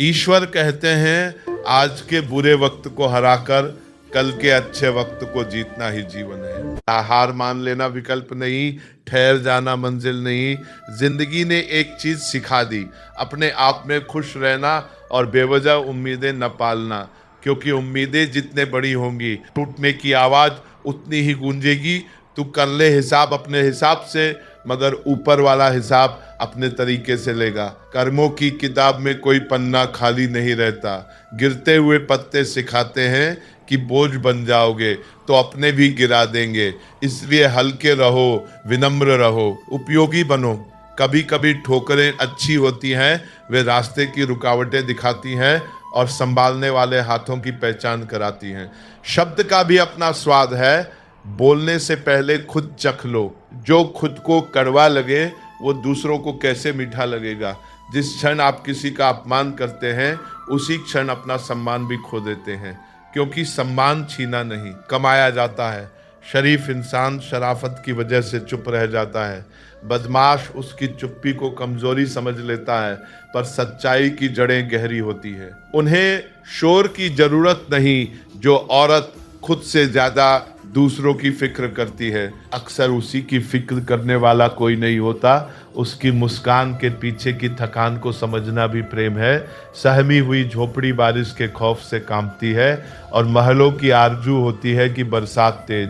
ईश्वर कहते हैं, आज के बुरे वक्त को हराकर कल के अच्छे वक्त को जीतना ही जीवन है। हार मान लेना विकल्प नहीं, ठहर जाना मंजिल नहीं। जिंदगी ने एक चीज सिखा दी, अपने आप में खुश रहना और बेवजह उम्मीदें न पालना, क्योंकि उम्मीदें जितने बड़ी होंगी टूटने की आवाज उतनी ही गूंजेगी। तू कर ले हिसाब अपने हिसाब से, मगर ऊपर वाला हिसाब अपने तरीके से लेगा। कर्मों की किताब में कोई पन्ना खाली नहीं रहता। गिरते हुए पत्ते सिखाते हैं कि बोझ बन जाओगे तो अपने भी गिरा देंगे, इसलिए हल्के रहो, विनम्र रहो, उपयोगी बनो। कभी कभी ठोकरें अच्छी होती हैं, वे रास्ते की रुकावटें दिखाती हैं और संभालने वाले हाथों की पहचान कराती हैं। शब्द का भी अपना स्वाद है, बोलने से पहले खुद चख लो। जो खुद को कड़वा लगे वो दूसरों को कैसे मीठा लगेगा। जिस क्षण आप किसी का अपमान करते हैं उसी क्षण अपना सम्मान भी खो देते हैं, क्योंकि सम्मान छीना नहीं, कमाया जाता है। शरीफ इंसान शराफत की वजह से चुप रह जाता है। बदमाश उसकी चुप्पी को कमजोरी समझ लेता है, पर सच्चाई की जड़ें गहरी होती है। उन्हें शोर की जरूरत नहीं जो औरत खुद से ज्यादा दूसरों की फिक्र करती है। अक्सर उसी की फिक्र करने वाला कोई नहीं होता। उसकी मुस्कान के पीछे की थकान को समझना भी प्रेम है। सहमी हुई झोपड़ी बारिश के खौफ से कांपती है और महलों की आरजू होती है कि बरसात तेज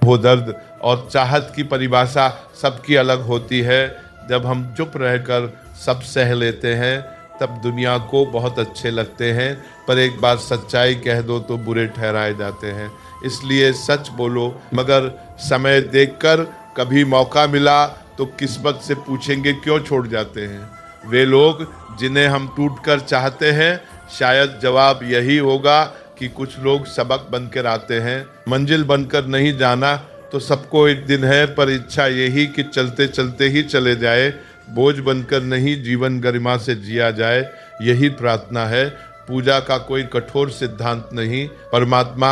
हो। दर्द और चाहत की परिभाषा सबकी अलग होती है। जब हम चुप रहकर सब सह लेते हैं तब दुनिया को बहुत अच्छे लगते हैं, पर एक बार सच्चाई कह दो तो बुरे ठहराए जाते हैं। इसलिए सच बोलो, मगर समय देखकर। कभी मौका मिला तो किस्मत से पूछेंगे क्यों छोड़ जाते हैं वे लोग जिन्हें हम टूटकर चाहते हैं। शायद जवाब यही होगा कि कुछ लोग सबक बनकर आते हैं। मंजिल बनकर नहीं जाना तो सबको एक दिन है, पर इच्छा यही कि चलते चलते ही चले जाए। बोझ बनकर नहीं, जीवन गरिमा से जिया जाए, यही प्रार्थना है। पूजा का कोई कठोर सिद्धांत नहीं। परमात्मा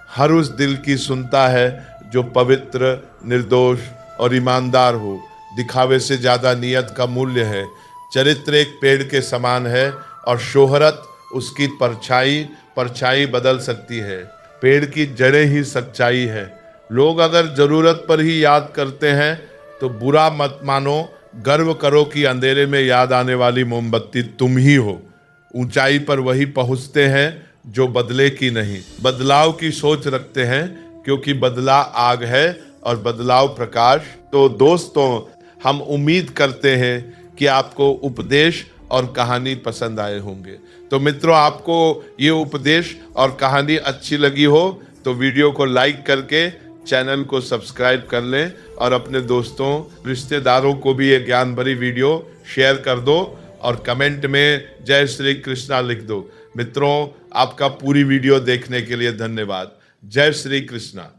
हर उस दिल की सुनता है जो पवित्र, निर्दोष और ईमानदार हो। दिखावे से ज्यादा नियत का मूल्य है। चरित्र एक पेड़ के समान है और शोहरत उसकी परछाई बदल सकती है। पेड़ की जड़ें ही सच्चाई है। लोग अगर जरूरत पर ही याद करते हैं तो बुरा मत मानो। गर्व करो कि अंधेरे में याद आने वाली मोमबत्ती तुम ही हो। ऊंचाई पर वही पहुंचते हैं जो बदले की नहीं, बदलाव की सोच रखते हैं, क्योंकि बदला आग है और बदलाव प्रकाश। तो दोस्तों, हम उम्मीद करते हैं कि आपको उपदेश और कहानी पसंद आए होंगे। तो मित्रों, आपको ये उपदेश और कहानी अच्छी लगी हो तो वीडियो को लाइक करके चैनल को सब्सक्राइब कर लें और अपने दोस्तों, रिश्तेदारों को भी ये ज्ञान भरी वीडियो शेयर कर दो और कमेंट में जय श्री कृष्णा लिख दो। मित्रों, आपका पूरी वीडियो देखने के लिए धन्यवाद। जय श्री कृष्णा।